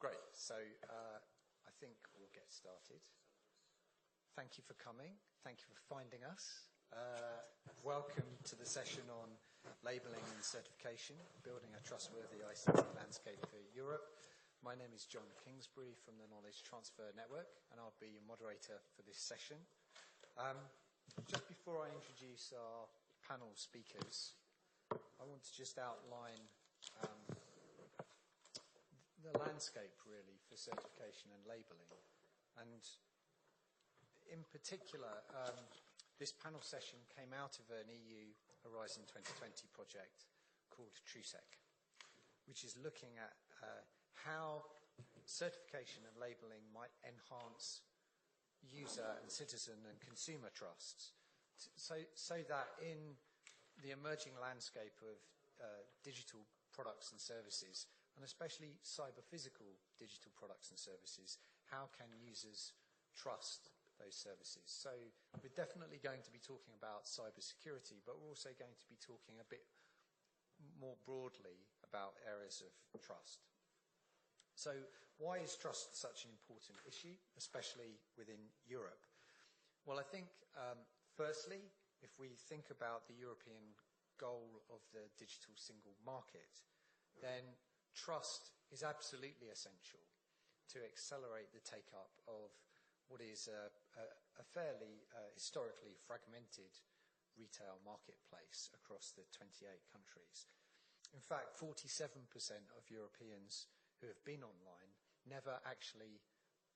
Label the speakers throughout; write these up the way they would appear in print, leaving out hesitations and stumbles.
Speaker 1: Great. So I think we'll get started. Thank you for coming. Thank you for finding us. Welcome to the session on labelling and certification, building a trustworthy ICT landscape for Europe. My name is John Kingsbury from the Knowledge Transfer Network, and I'll be your moderator for this session. Just before I introduce our panel speakers, I want to just outline the landscape, really, for certification and labelling. And in particular, this panel session came out of an EU Horizon 2020 project called TruSec, which is looking at how certification and labelling might enhance user and citizen and consumer trusts, so that in the emerging landscape of digital products and services, and especially cyber-physical digital products and services, how can users trust those services? So we're definitely going to be talking about cybersecurity, but we're also going to be talking a bit more broadly about areas of trust. So why is trust such an important issue, especially within Europe? Well, I think, firstly, if we think about the European goal of the digital single market, then trust is absolutely essential to accelerate the take-up of what is a fairly historically fragmented retail marketplace across the 28 countries. In fact, 47% of Europeans who have been online never actually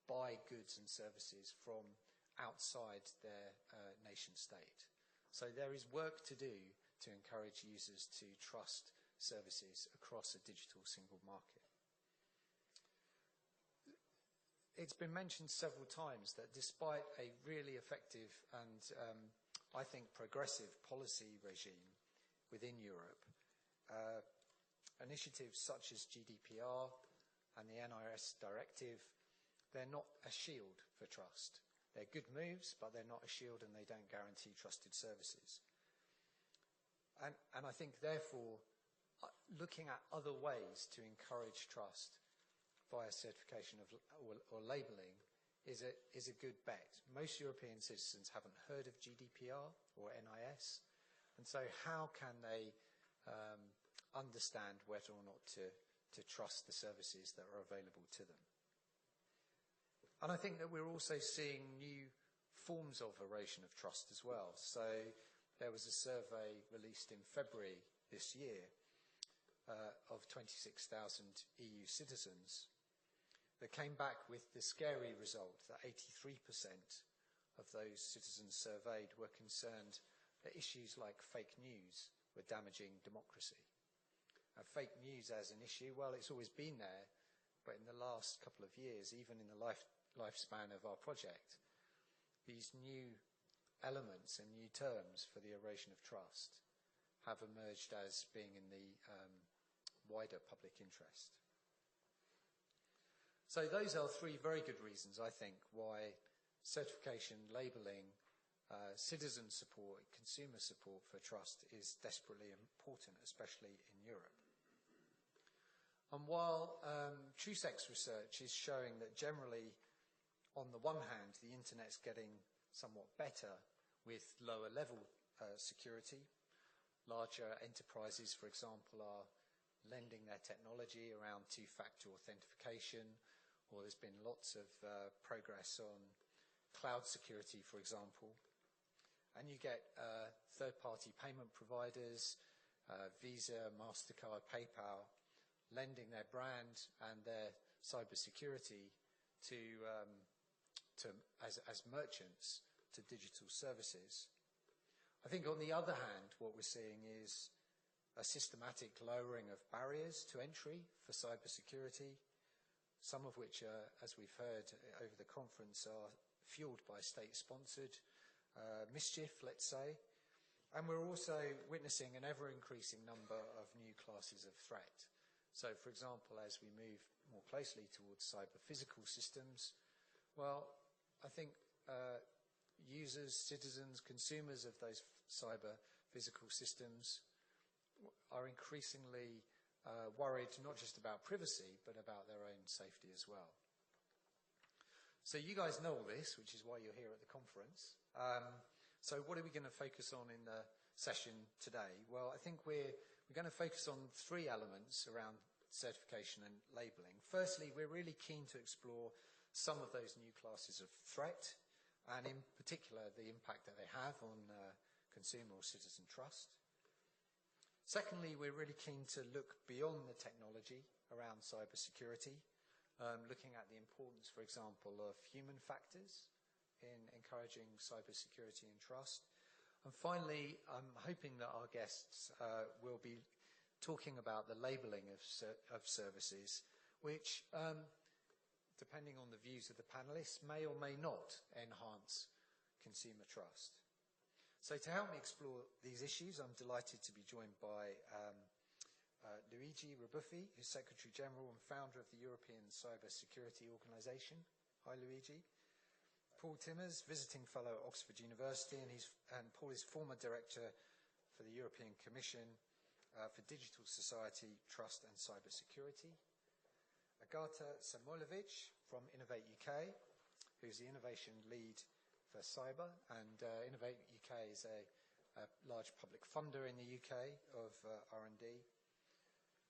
Speaker 1: buy goods and services from outside their nation state. So there is work to do to encourage users to trust services across a digital single market. It's been mentioned several times that despite a really effective and I think progressive policy regime within Europe, initiatives such as GDPR and the ENISA directive, they're not a shield for trust. They're good moves, but they're not a shield and they don't guarantee trusted services. And I think, therefore, looking at other ways to encourage trust via certification or labelling is a good bet. Most European citizens haven't heard of GDPR or NIS, and so how can they understand whether or not to trust the services that are available to them? And I think that we're also seeing new forms of erosion of trust as well. So there was a survey released in February this year of 26,000 EU citizens that came back with the scary result that 83% of those citizens surveyed were concerned that issues like fake news were damaging democracy. Fake news as an issue, well, it's always been there, but in the last couple of years, even in the lifespan of our project, these new elements and new terms for the erosion of trust have emerged as being in the wider public interest. So those are three very good reasons, I think, why certification, labelling, citizen support, consumer support for trust is desperately important, especially in Europe. And while TruSec's research is showing that generally, on the one hand, the internet's getting somewhat better with lower level security. Larger enterprises, for example, are lending their technology around two-factor authentication, or there's been lots of progress on cloud security, for example. And you get third-party payment providers, Visa, MasterCard, PayPal, lending their brand and their cybersecurity as merchants to digital services. I think on the other hand, what we're seeing is a systematic lowering of barriers to entry for cybersecurity, some of which, as we've heard over the conference, are fueled by state-sponsored mischief, let's say. And we're also witnessing an ever-increasing number of new classes of threat. So, for example, as we move more closely towards cyber-physical systems, well, I think users, citizens, consumers of those cyber-physical systems are increasingly worried not just about privacy, but about their own safety as well. So you guys know all this, which is why you're here at the conference. So what are we going to focus on in the session today? Well, I think we're going to focus on 3 elements around certification and labeling. Firstly, we're really keen to explore some of those new classes of threat, and in particular, the impact that they have on consumer or citizen trust. Secondly, we're really keen to look beyond the technology around cybersecurity, looking at the importance, for example, of human factors in encouraging cybersecurity and trust. And finally, I'm hoping that our guests will be talking about the labeling of services, which, depending on the views of the panelists, may or may not enhance consumer trust. So to help me explore these issues, I'm delighted to be joined by Luigi Rebuffi, who's Secretary General and founder of the European Cybersecurity Organization. Hi, Luigi. Paul Timmers, visiting fellow at Oxford University, and Paul is former director for the European Commission for Digital Society, Trust and Cybersecurity. Agata Samuilovic from Innovate UK, who's the innovation lead for cyber, and Innovate UK is a large public funder in the UK of R&D.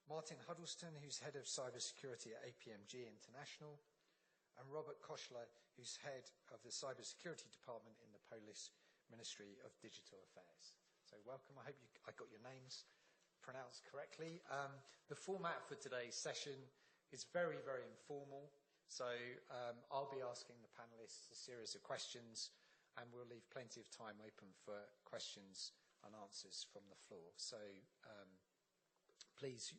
Speaker 1: Martin Huddleston, who's head of cybersecurity at APMG International, and Robert Koszler, who's head of the cybersecurity department in the Polish Ministry of Digital Affairs. So welcome. I hope I got your names pronounced correctly. The format for today's session is very, very informal. So I'll be asking the panelists a series of questions, and we'll leave plenty of time open for questions and answers from the floor. So please,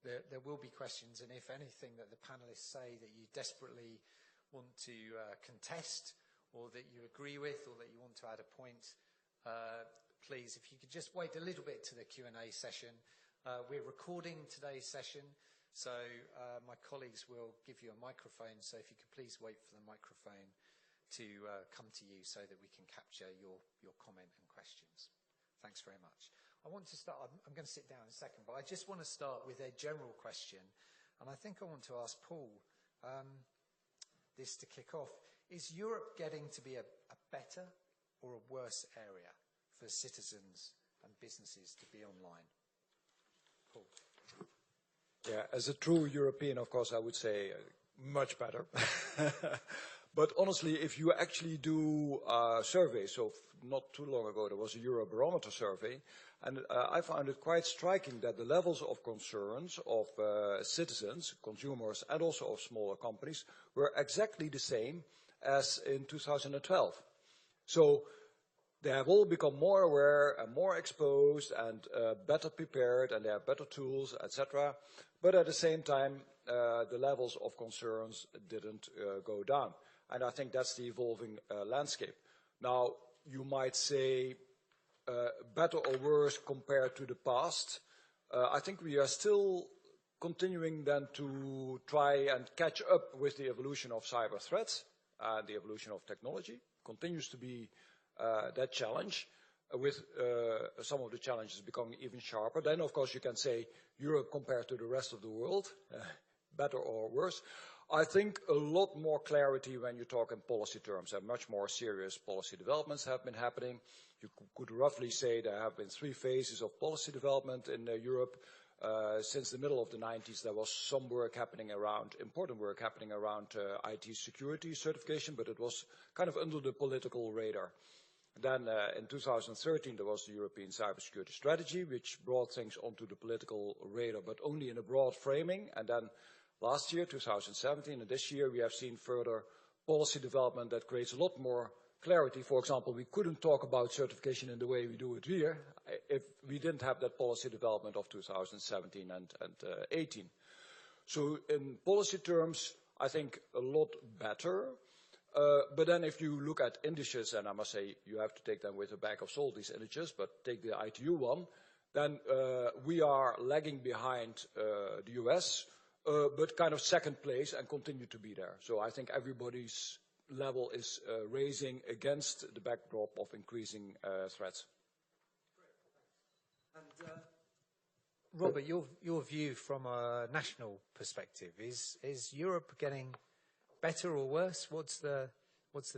Speaker 1: there will be questions, and if anything that the panelists say that you desperately want to contest, or that you agree with, or that you want to add a point, please, if you could just wait a little bit to the Q&A session. We're recording today's session, so my colleagues will give you a microphone, so if you could please wait for the microphone to come to you so that we can capture your comment and questions. Thanks very much. I want to start, I'm going to sit down in a second, but I just want to start with a general question, and I think I want to ask Paul this to kick off. Is Europe getting to be a better or a worse area for citizens and businesses to be online? Paul.
Speaker 2: Yeah, as a true European, of course, I would say much better. But honestly, if you actually do surveys, so not too long ago there was a Eurobarometer survey, and I found it quite striking that the levels of concerns of citizens, consumers, and also of smaller companies were exactly the same as in 2012. So they have all become more aware and more exposed and better prepared, and they have better tools, etc. But at the same time, the levels of concerns didn't go down. And I think that's the evolving landscape. Now, you might say better or worse compared to the past. I think we are still continuing then to try and catch up with the evolution of cyber threats and the evolution of technology. Continues to be that challenge, with some of the challenges becoming even sharper. Then, of course, you can say Europe compared to the rest of the world, better or worse. I think a lot more clarity when you talk in policy terms, and much more serious policy developments have been happening. You could roughly say there have been 3 phases of policy development in Europe. Since the middle of the 90s, there was some work happening around, important work happening around IT security certification, but it was kind of under the political radar. Then in 2013, there was the European Cybersecurity Strategy, which brought things onto the political radar, but only in a broad framing. And then last year, 2017, and this year, we have seen further policy development that creates a lot more clarity. For example, we couldn't talk about certification in the way we do it here if we didn't have that policy development of 2017 and 18. So in policy terms, I think a lot better. But then if you look at indices, and I must say you have to take them with a bag of salt, these indices, but take the ITU one, then we are lagging behind the US, but kind of second place and continue to be there. So I think everybody's level is raising against the backdrop of increasing threats.
Speaker 1: And Robert, your view from a national perspective, is Europe getting better or worse? What's the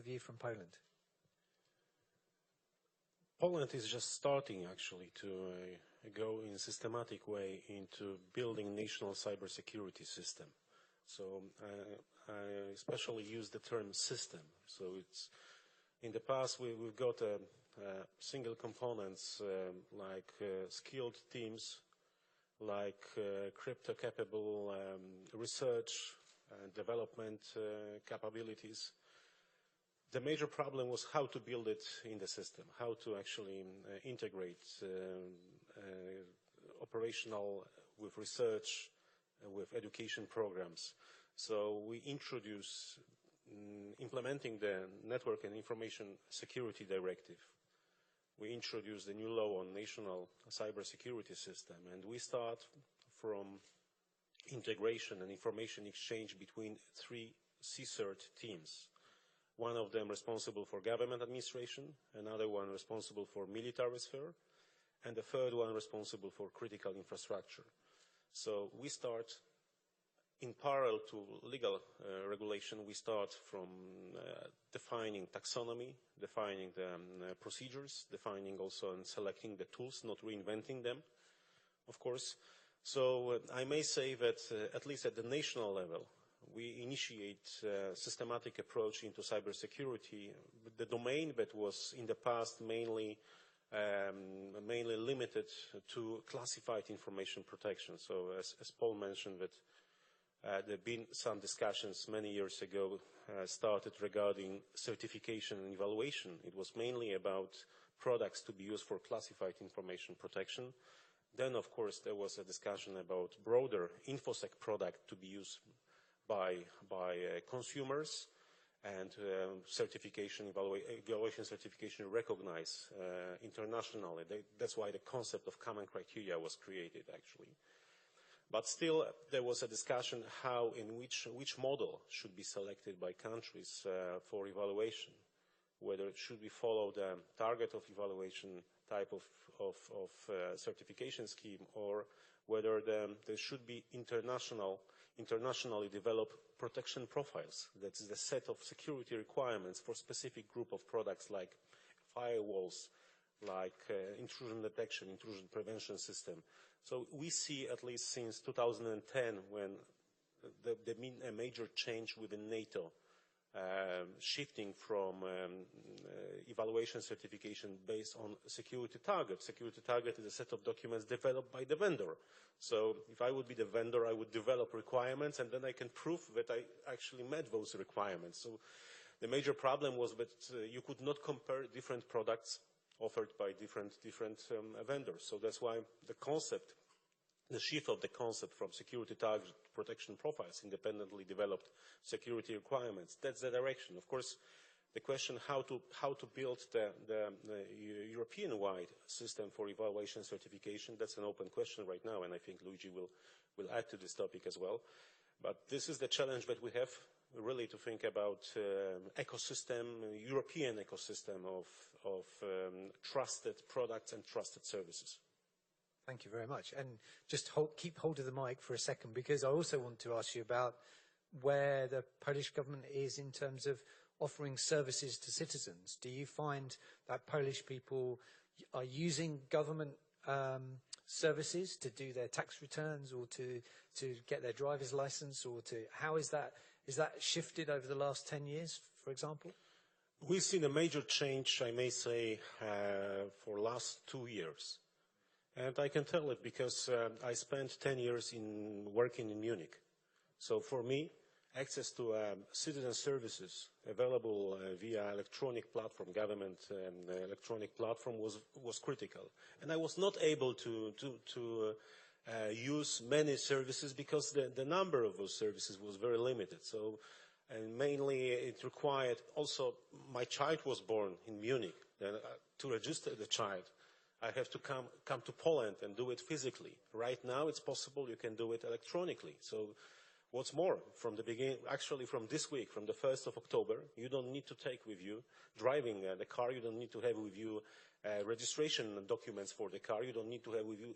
Speaker 1: view from Poland?
Speaker 3: Poland is just starting actually to go in a systematic way into building national cybersecurity system. So I especially use the term system. So it's in the past we've got single components like skilled teams, like crypto-capable research and development capabilities. The major problem was how to build it in the system, how to actually integrate operational with research, with education programs. So we introduced implementing the Network and Information Security Directive. We introduced the new law on national cybersecurity system, and we start from integration and information exchange between 3 CSIRT teams. One of them responsible for government administration, another one responsible for military sphere, and the third one responsible for critical infrastructure. So we start in parallel to legal regulation. We start from defining taxonomy, defining the procedures, defining also and selecting the tools, not reinventing them, of course. So I may say that at least at the national level, we initiate a systematic approach into cybersecurity. The domain that was in the past mainly limited to classified information protection. So as Paul mentioned, that there have been some discussions many years ago started regarding certification and evaluation. It was mainly about products to be used for classified information protection. Then, of course, there was a discussion about broader InfoSec product to be used by consumers, and evaluation certification recognized internationally. That's why the concept of common criteria was created, actually. But still, there was a discussion how, in which model should be selected by countries for evaluation, whether it should be follow the target of evaluation type of certification scheme, or whether there should be internationally developed protection profiles. That is the set of security requirements for specific group of products like firewalls, like intrusion detection, intrusion prevention system. So we see, at least since 2010, when there been a major change within NATO, shifting from evaluation certification based on security target. Security target is a set of documents developed by the vendor. So if I would be the vendor, I would develop requirements, and then I can prove that I actually met those requirements. So the major problem was that you could not compare different products offered by different vendors. So that's why the shift of the concept from security target protection profiles, independently developed security requirements, that's the direction. Of course, the question how to build the European-wide system for evaluation certification, that's an open question right now, and I think Luigi will add to this topic as well. But this is the challenge that we have, really, to think about European ecosystem of trusted products and trusted services.
Speaker 1: Thank you very much. And just keep hold of the mic for a second, because I also want to ask you about where the Polish government is in terms of offering services to citizens. Do you find that Polish people are using government services to do their tax returns, or to get their driver's license, or how is that shifted over the last 10 years, for example?
Speaker 3: We've seen a major change, I may say, for last 2 years. And I can tell it because I spent 10 years working in Munich. So for me, access to citizen services available via electronic platform, government electronic platform was critical. And I was not able to use many services because the number of those services was very limited. So, and mainly it required also, my child was born in Munich. To register the child, I have to come to Poland and do it physically. Right now, it's possible you can do it electronically. So What's more, from the beginning, actually from this week, from the 1st of October, you don't need to take with you, driving the car, you don't need to have with you registration documents for the car, you don't need to have with you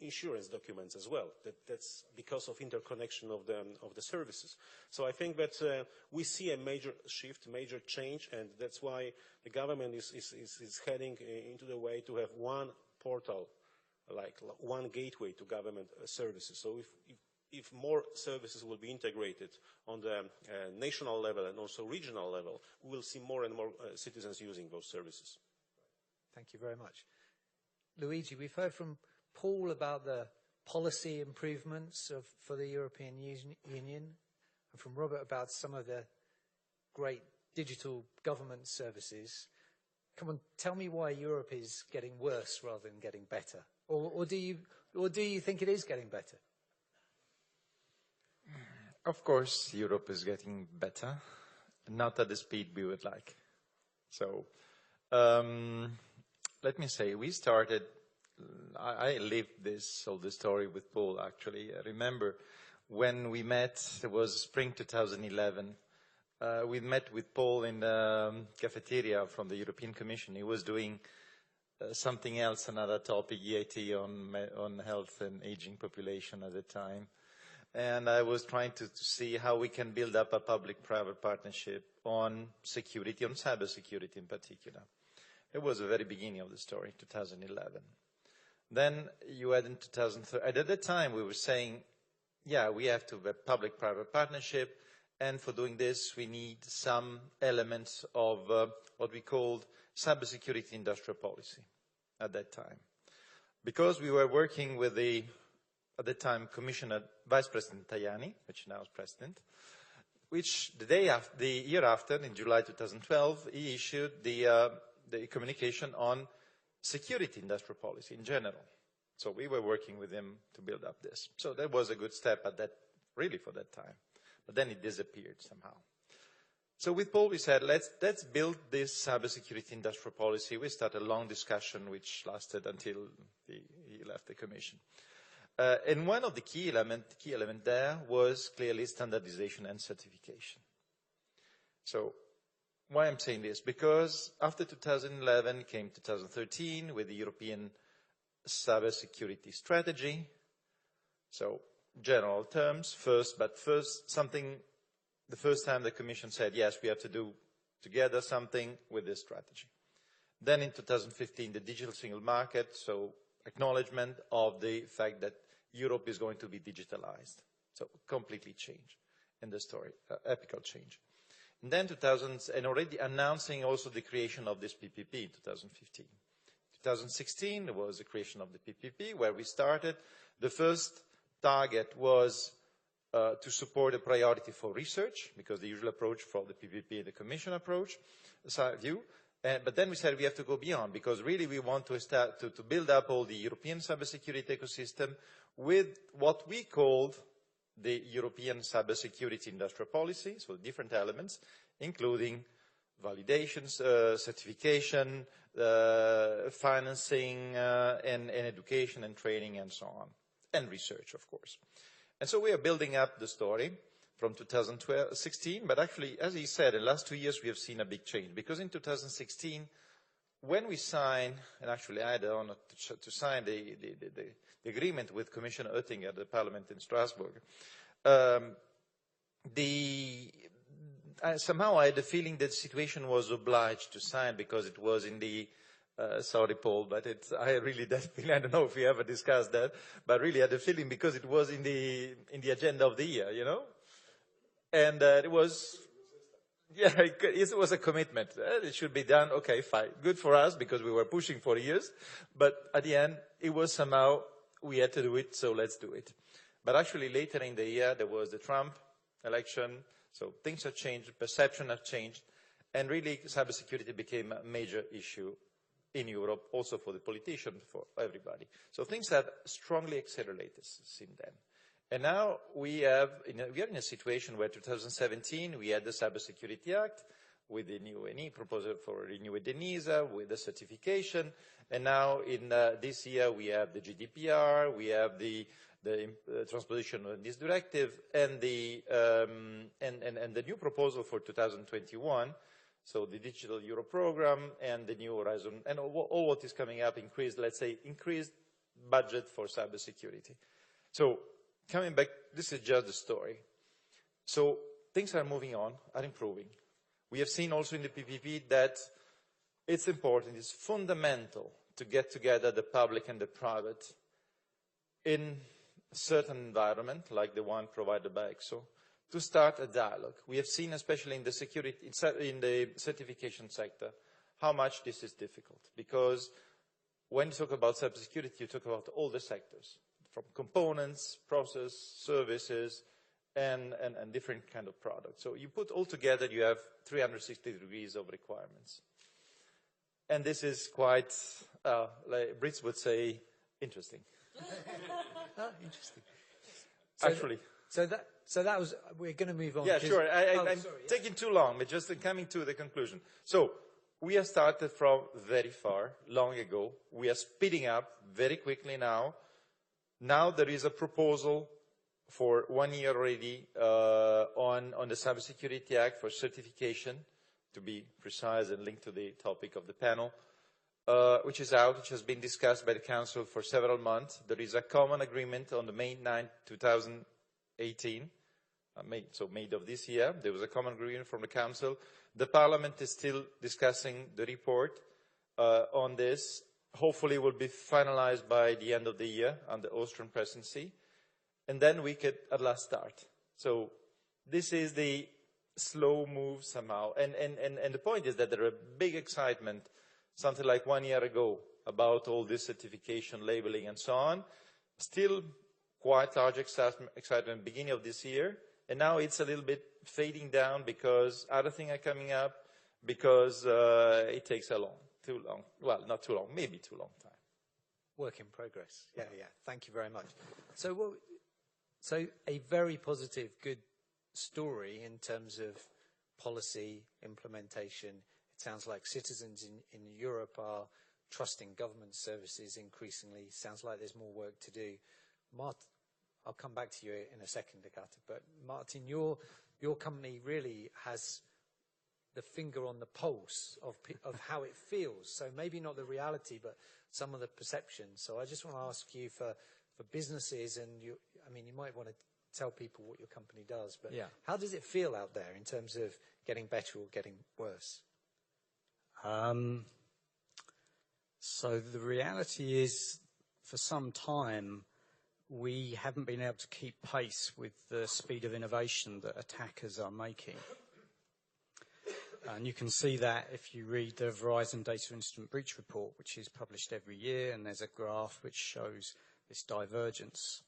Speaker 3: insurance documents as well. That's because of interconnection of the services. So I think that we see a major shift, major change, and that's why the government is heading into the way to have one portal, like one gateway to government services. So if more services will be integrated on the national level and also regional level, we will see more and more citizens using those services.
Speaker 1: Thank you very much. Luigi, we've heard from Paul about the policy improvements for the European Union, and from Robert about some of the great digital government services. Come on, tell me why Europe is getting worse rather than getting better. Or do you think it is getting better?
Speaker 4: Of course, Europe is getting better, not at the speed we would like. So, let me say, we started, I lived this story with Paul, actually. I remember when we met, it was spring 2011, we met with Paul in the cafeteria from the European Commission. He was doing something else, another topic, EIT on health and aging population at the time. And I was trying to see how we can build up a public-private partnership on security, on cybersecurity in particular. It was the very beginning of the story, 2011. Then you had in 2013, at that time we were saying, yeah, we have to have a public-private partnership, and for doing this we need some elements of what we called cybersecurity industrial policy at that time. Because we were working with the, at the time, Commissioner Vice President Tajani, which now is President, which the year after, in July 2012, he issued the communication on security industrial policy in general. So we were working with him to build up this. So that was a good step at that, really for that time. But then it disappeared somehow. So with Paul we said, let's build this cybersecurity industrial policy. We started a long discussion which lasted until he left the Commission. And one of the key element there was clearly standardization and certification. So why I'm saying this? Because after 2011 came 2013 with the European cybersecurity strategy. So general terms first, but first something, the first time the Commission said, yes, we have to do together something with this strategy. Then in 2015, the digital single market, so acknowledgement of the fact that Europe is going to be digitalized. So completely change in the story, epical change. And then and already announcing also the creation of this PPP in 2015. 2016, there was the creation of the PPP where we started. The first target was to support a priority for research, because the usual approach for the PPP and the Commission approach, view. But then we said we have to go beyond, because really we want to start to build up all the European cybersecurity ecosystem with what we called the European cybersecurity industrial policy, so different elements, including validations, certification, financing, and education and training and so on, and research, of course. And so we are building up the story from 2016, but actually, as he said, in the last 2 years we have seen a big change, because in 2016, when we signed, and actually I had the honor to sign the agreement with Commissioner Oettinger at the Parliament in Strasbourg, somehow I had the feeling that the situation was obliged to sign, because it was in the sorry, Paul, but I really that feeling. I don't know if we ever discussed that, but really I had the feeling because it was in the agenda of the year, you know, and it was, yeah, it was a commitment. It should be done. Okay, fine, good for us because we were pushing for years, but at the end it was somehow we had to do it, so let's do it. But actually later in the year there was the Trump election, so things have changed, perception have changed, and really cybersecurity became a major issue in Europe, also for the politicians, for everybody. So things have strongly accelerated since then. And now we are in a situation where 2017 we had the Cybersecurity Act with the new proposal for renewed ENISA, with the certification, and now in this year we have the GDPR, we have the the transposition of this directive, and the new proposal for 2021, so the Digital Euro program and the new Horizon, and all what is coming up, increased budget for cybersecurity. So coming back, this is just the story. So things are moving on, are improving. We have seen also in the PPP that it's important, it's fundamental to get together the public and the private in a certain environment, like the one provided by EXO, to start a dialogue. We have seen, especially in the certification sector, how much this is difficult. Because when you talk about cybersecurity, you talk about all the sectors, from components, process, services, and different kind of products. So you put all together, you have 360 degrees of requirements. And this is quite, like Brits would say, interesting.
Speaker 1: Interesting.
Speaker 4: Actually.
Speaker 1: So that was, we're going to move on.
Speaker 4: Yeah, sure. I'm taking too long, but just coming to the conclusion. So we have started from very far, long ago. We are speeding up very quickly now. Now there is a proposal for 1 year already on the Cybersecurity Act for certification, to be precise and linked to the topic of the panel, which is out, which has been discussed by the Council for several months. There is a common agreement on the May 9, 2018, May of this year. There was a common agreement from the Council. The Parliament is still discussing the report on this. Hopefully it will be finalized by the end of the year under the Austrian presidency. And then we could at last start. So this is the slow move somehow. And the point is that there are big excitement, something like 1 year ago, about all this certification, labeling, and so on. Still quite large excitement beginning of this year. And now it's a little bit fading down because other things are coming up, because it takes too long, well, not too long, maybe too long time.
Speaker 1: Work in progress. Yeah. Thank you very much. So a very positive, good story in terms of policy implementation. It sounds like citizens in Europe are trusting government services increasingly. Sounds like there's more work to do. I'll come back to you in a second, Agata, but Martin, your company really has the finger on the pulse of how it feels. So maybe not the reality, but some of the perceptions. So I just want to ask you for businesses, and you might want to tell people what your company does, but how does it feel out there in terms of getting better or getting worse?
Speaker 5: So the reality is, for some time, we haven't been able to keep pace with the speed of innovation that attackers are making. And you can see that if you read the Verizon Data Incident Breach Report, which is published every year, and there's a graph which shows this divergence.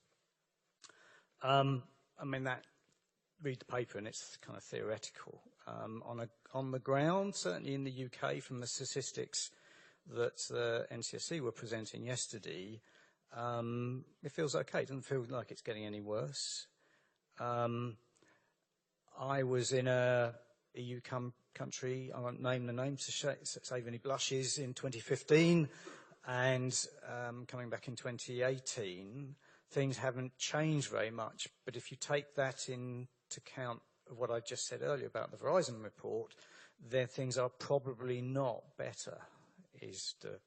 Speaker 5: Read the paper and it's kind of theoretical. On the ground, certainly in the UK, from the statistics that NCSC were presenting yesterday, it feels okay. It doesn't feel like it's getting any worse. I was in a EU country, I won't name the name to save any blushes, in 2015, and coming back in 2018, things haven't changed very much. But if you take that into account of what I just said earlier about the Verizon report, then things are probably not better, is the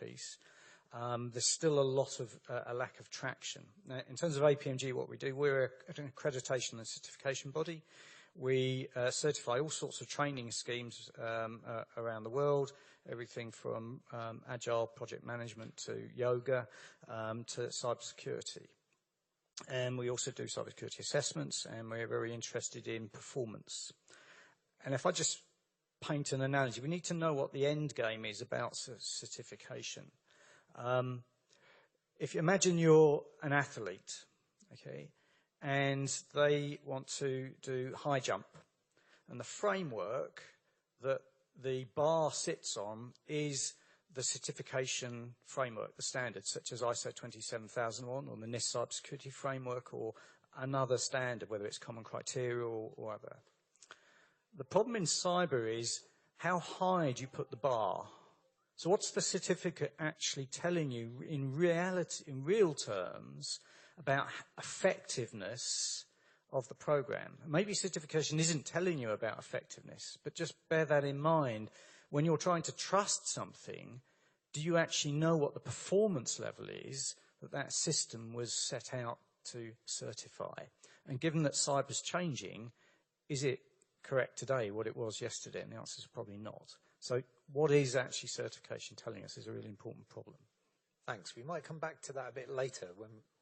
Speaker 5: piece. There's still a lack of traction. Now, in terms of APMG, what we do, we're an accreditation and certification body. We certify all sorts of training schemes around the world, everything from agile project management to yoga to cybersecurity. And we also do cybersecurity assessments, and we're very interested in performance. And if I just paint an analogy, we need to know what the end game is about certification. If you imagine you're an athlete, okay, and they want to do high jump, and the framework that the bar sits on is the certification framework, the standards, such as ISO 27001 or the NIST cybersecurity framework, or another standard, whether it's common criteria or other. The problem in cyber is, how high do you put the bar? So what's the certificate actually telling you in reality, in real terms, about effectiveness of the program. Maybe certification isn't telling you about effectiveness, but just bear that in mind. When you're trying to trust something, do you actually know what the performance level is that that system was set out to certify? And given that cyber's changing, is it correct today what it was yesterday? And the answer is probably not. So what is actually certification telling us is a really important problem.
Speaker 1: Thanks. We might come back to that a bit later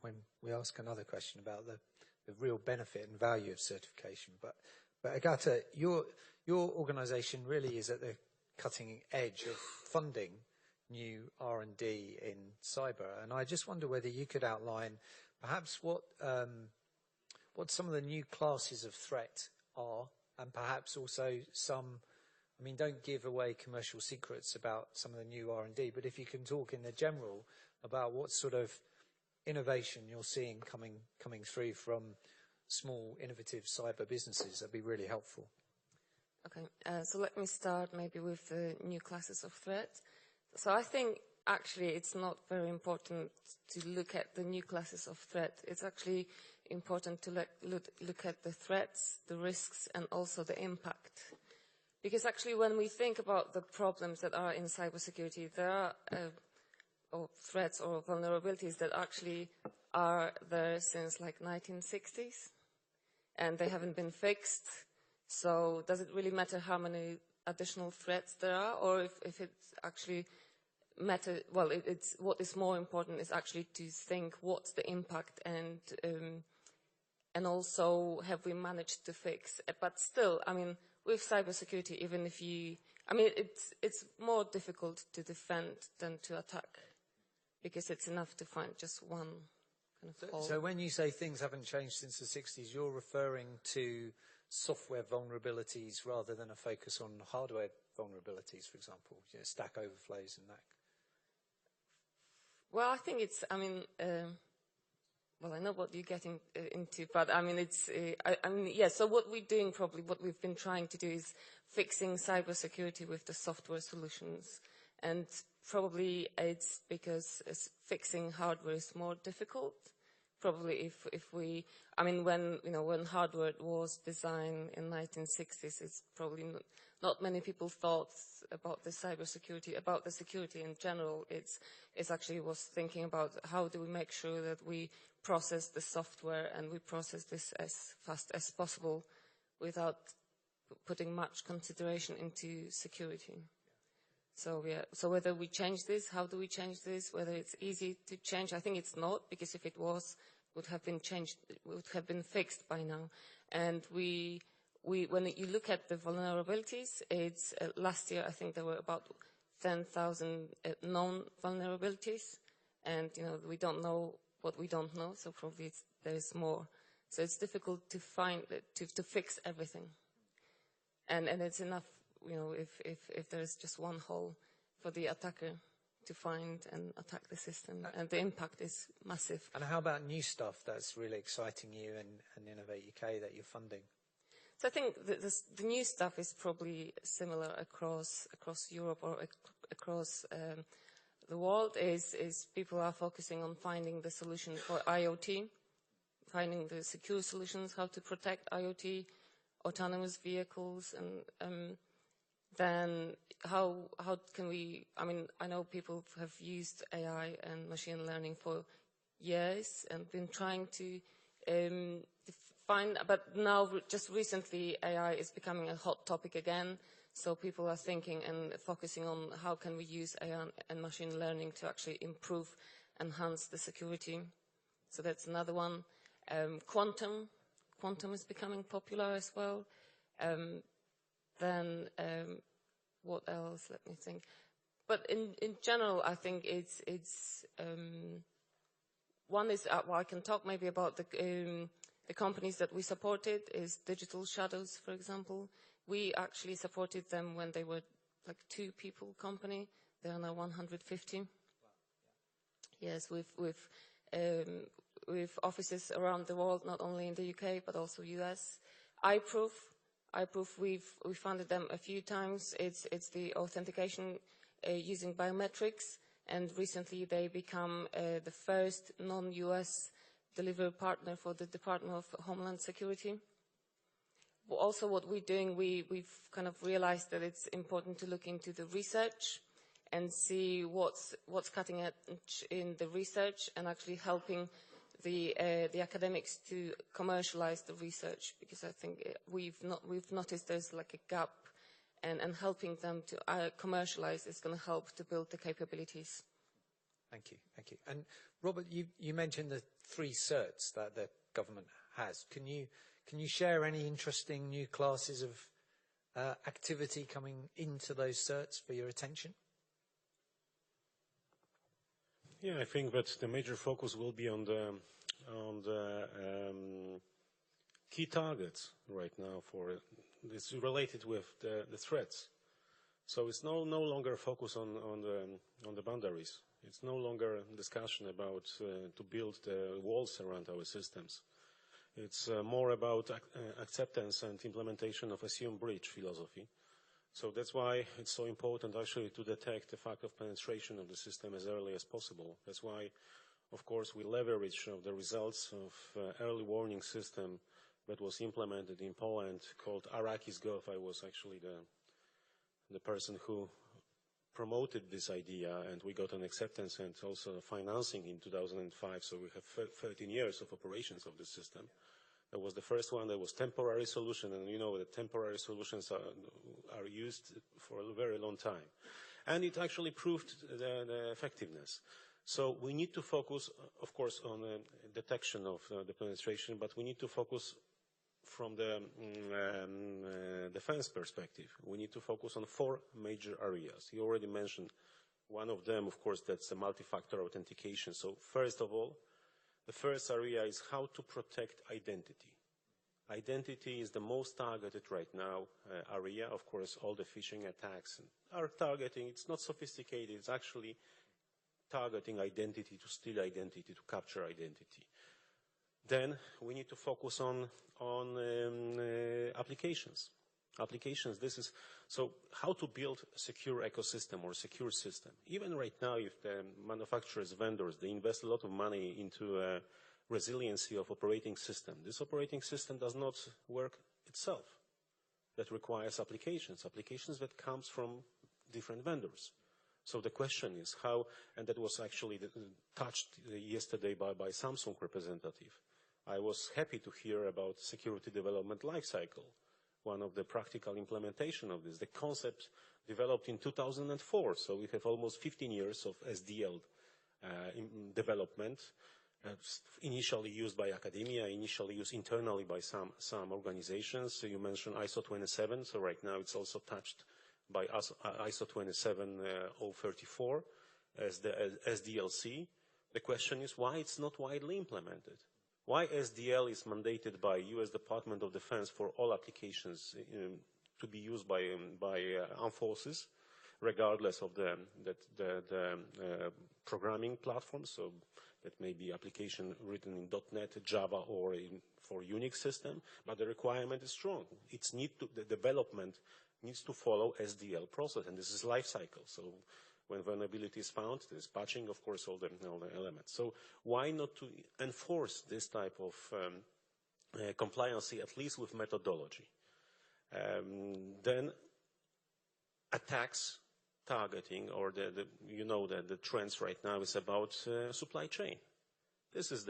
Speaker 1: when we ask another question about the real benefit and value of certification. But Agata, your organisation really is at the cutting edge of funding new R&D in cyber, and I just wonder whether you could outline perhaps what some of the new classes of threat are, and perhaps also some. I mean, don't give away commercial secrets about some of the new R&D, but if you can talk in the general about what sort of innovation you're seeing coming through from small, innovative cyber businesses, that'd be really helpful.
Speaker 6: Okay, so let me start maybe with the new classes of threat. So I think actually it's not very important to look at the new classes of threat. It's actually important to look at the threats, the risks, and also the impact. Because actually when we think about the problems that are in cybersecurity, there are or threats or vulnerabilities that actually are there since like 1960s, and they haven't been fixed. So does it really matter how many additional threats there are, or if it's actually matter? Well, it's what is more important is actually to think what's the impact, and also have we managed to fix it. But still, I mean, with cybersecurity, even if it's more difficult to defend than to attack, because it's enough to find just one kind of hole.
Speaker 1: So when you say things haven't changed since the 60s, you're referring to software vulnerabilities rather than a focus on hardware vulnerabilities, for example, stack overflows and that?
Speaker 6: Well, I think it's, well, I know what you're getting into, but I mean, so what we're doing probably, what we've been trying to do is fixing cybersecurity with the software solutions. And probably it's because fixing hardware is more difficult. Probably if we, when hardware was designed in 1960s, it's probably not many people thought about the cybersecurity, about the security in general. It's actually was thinking about how do we make sure that we process the software and we process this as fast as possible without putting much consideration into security. So yeah, so whether we change this, how do we change this, whether it's easy to change, I think it's not, because if it was, it would have been changed, it would have been fixed by now. And when you look at the vulnerabilities, it's last year I think there were about 10,000 known vulnerabilities, and we don't know what we don't know, so probably there's more. So it's difficult to find to fix everything, and it's enough. If there's just one hole for the attacker to find and attack the system, and the impact is massive. And
Speaker 1: how about new stuff that's really exciting you and Innovate UK that you're funding?
Speaker 6: So I think the new stuff is probably similar across Europe or across the world. Is people are focusing on finding the solution for IoT, finding the secure solutions, how to protect IoT, autonomous vehicles, and then how can we, I know people have used AI and machine learning for years and been trying to find, but now just recently AI is becoming a hot topic again. So people are thinking and focusing on how can we use AI and machine learning to actually enhance the security. So that's another one. Quantum is becoming popular as well. Then what else? Let me think. But in general, I think it's one is I can talk maybe about the companies that we supported is Digital Shadows, for example. We actually supported them when they were like 2-people company. They are now 150. Wow. Yes, with offices around the world, not only in the UK but also US. iProof, we funded them a few times. It's the authentication using biometrics, and recently they become the first non-US delivery partner for the Department of Homeland Security. But also what we're doing, we've kind of realized that it's important to look into the research and see what's cutting edge in the research and actually helping the academics to commercialize the research, because I think we've noticed there's like a gap, and helping them to commercialize is going to help to build the capabilities.
Speaker 1: Thank you, thank you. And Robert, you mentioned the 3 certs that the government has. Can you share any interesting new classes of activity coming into those certs for your attention?
Speaker 3: Yeah, I think that the major focus will be on the key targets right now for this related with the threats. So it's no longer a focus on the boundaries. It's no longer a discussion about to build the walls around our systems. It's more about acceptance and implementation of assume breach philosophy. So that's why it's so important actually to detect the fact of penetration of the system as early as possible. That's why, of course, we leverage the results of early warning system that was implemented in Poland called Araki's Gov. I was actually the person who promoted this idea, and we got an acceptance and also financing in 2005. So we have 13 years of operations of the system. That was the first one. That was temporary solution, and you know that temporary solutions are used for a very long time. And it actually proved the effectiveness. So we need to focus, of course, on the detection of the penetration, but we need to focus from the defense perspective. We need to focus on 4 major areas. You already mentioned one of them, of course, that's the multi-factor authentication. So first of all, the first area is how to protect identity. Identity is the most targeted right now area. Of course, all the phishing attacks are targeting. It's not sophisticated. It's actually targeting identity, to steal identity, to capture identity. Then we need to focus on applications. Applications, this is, so how to build a secure ecosystem or secure system. Even right now, if the manufacturers, vendors, they invest a lot of money into resiliency of operating system. This operating system does not work itself. That requires applications that comes from different vendors. So the question is how, and that was actually touched yesterday by Samsung representative. I was happy to hear about security development lifecycle. One of the practical implementation of this. The concept developed in 2004, so we have almost 15 years of SDL development, initially used by academia, initially used internally by some organizations. So you mentioned ISO 27, so right now it's also touched by ISO 27034 as the SDLC. The question is why it's not widely implemented. Why SDL is mandated by U.S. Department of Defense for all applications to be used by armed forces, regardless of the programming platform. So that may be application written in .NET, Java, or for Unix system. But the requirement is strong. The development needs to follow SDL process, and this is life cycle. So when vulnerability is found, there's patching, of course, all the elements. So why not to enforce this type of compliancy, at least with methodology? Then attacks targeting, or the trends right now is about supply chain. This is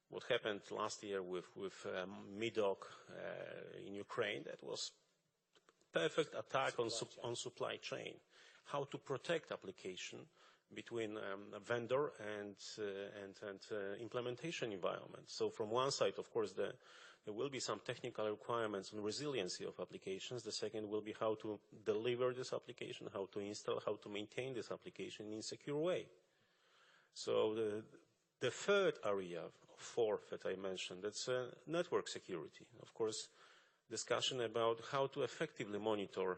Speaker 3: what happened last year with Midok in Ukraine. That was perfect attack on supply chain. How to protect application between a vendor and implementation environment. So from one side, of course, there will be some technical requirements on resiliency of applications. The second will be how to deliver this application, how to install, how to maintain this application in a secure way. So the third area, fourth that I mentioned, that's network security. Of course, discussion about how to effectively monitor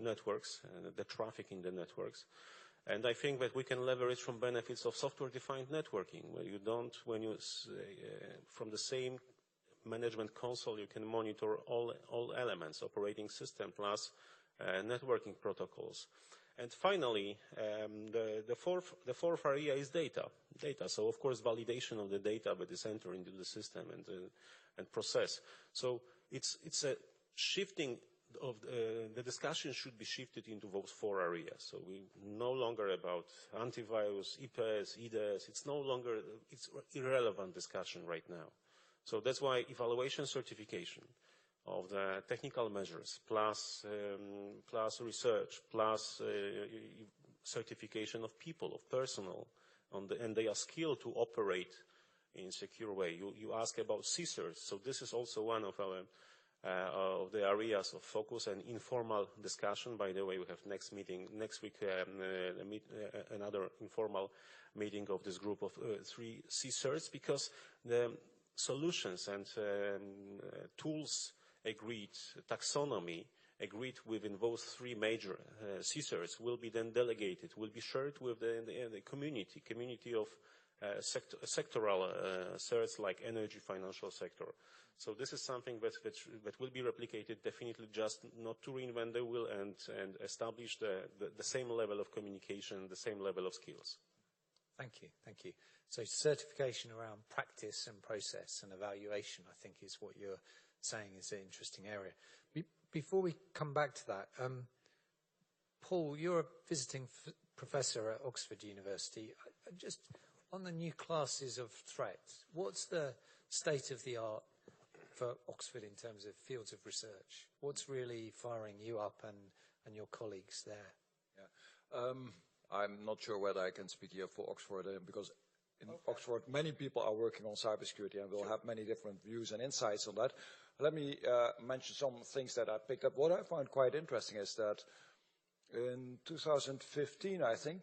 Speaker 3: networks, the traffic in the networks. And I think that we can leverage from benefits of software-defined networking, where from the same management console, you can monitor all elements, operating system plus networking protocols. And finally, the fourth area is data. So of course, validation of the data that is entered into the system and process. So it's a shifting of the discussion should be shifted into those four areas. So we no longer about antivirus, EPS, EDS. It's no longer, it's irrelevant discussion right now. So that's why evaluation certification of the technical measures, plus research, plus certification of people, of personnel, and they are skilled to operate in a secure way. You ask about CSIRs, so this is also one of our of the areas of focus and informal discussion. By the way, we have next week, another informal meeting of this group of 3 CSIRs, because the solutions and tools agreed, taxonomy agreed within those 3 major CSIRs will be then delegated, will be shared with the community of sectoral CERTs like energy, financial sector. So this is something that will be replicated definitely, just not to reinvent the wheel, and establish the same level of communication, the same level of skills.
Speaker 1: Thank you, thank you. So certification around practice and process and evaluation, I think, is what you're saying is an interesting area. Before we come back to that, Paul, you're a visiting professor at Oxford University. Just on the new classes of threats, what's the state of the art for Oxford in terms of fields of research? What's really firing you up and your colleagues there?
Speaker 2: Yeah. I'm not sure whether I can speak here for Oxford, because in Oxford many people are working on cybersecurity, and we'll have many different views and insights on that. Let me mention some things that I picked up. What I found quite interesting is that in 2015, I think,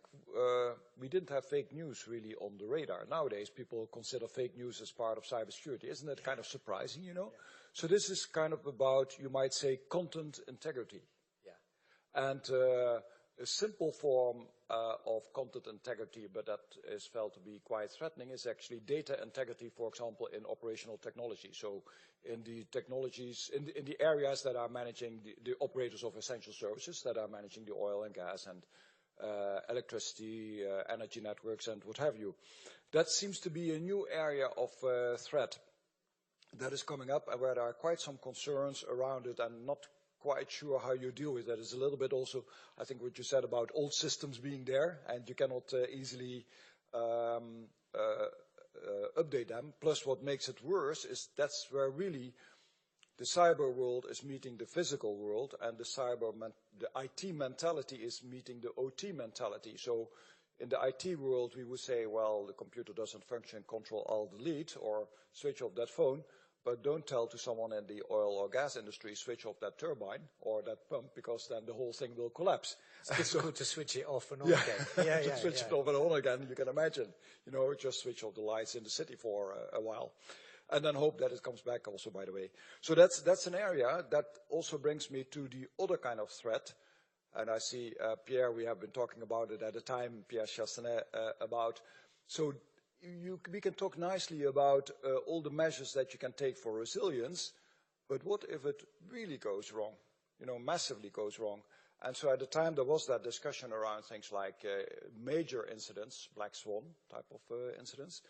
Speaker 2: we didn't have fake news really on the radar. Nowadays, people consider fake news as part of cybersecurity. Isn't that kind of surprising, you know?
Speaker 1: Yeah.
Speaker 2: So this is kind of about, you might say, content integrity. Yeah. And a simple form of content integrity, but that is felt to be quite threatening, is actually data integrity, for example, in operational technology. So in the technologies, in the areas that are managing the operators of essential services, that are managing the oil and gas and electricity, energy networks and what have you. That seems to be a new area of threat that is coming up, and where there are quite some concerns around it, and not quite sure how you deal with that. It's a little bit also, I think, what you said about old systems being there, and you cannot easily update them. Plus, what makes it worse is that's where really the cyber world is meeting the physical world, and the IT mentality is meeting the OT mentality. So in the IT world, we would say, well, the computer doesn't function, Control-Alt-Delete, or switch off that phone. But don't tell to someone in the oil or gas industry, switch off that turbine or that pump, because then the whole thing will collapse.
Speaker 1: It's difficult to switch it off and on again.
Speaker 2: Switch it off and on again, you can imagine. You know, just switch off the lights in the city for a while. And then hope that it comes back also, by the way. So that's an area that also brings me to the other kind of threat. And I see, Pierre, we have been talking about it at the time, Pierre Chastanet, about, so we can talk nicely about all the measures that you can take for resilience, but what if it really goes wrong, you know, massively goes wrong? And so at the time there was that discussion around things like major incidents, Black Swan type of incidents.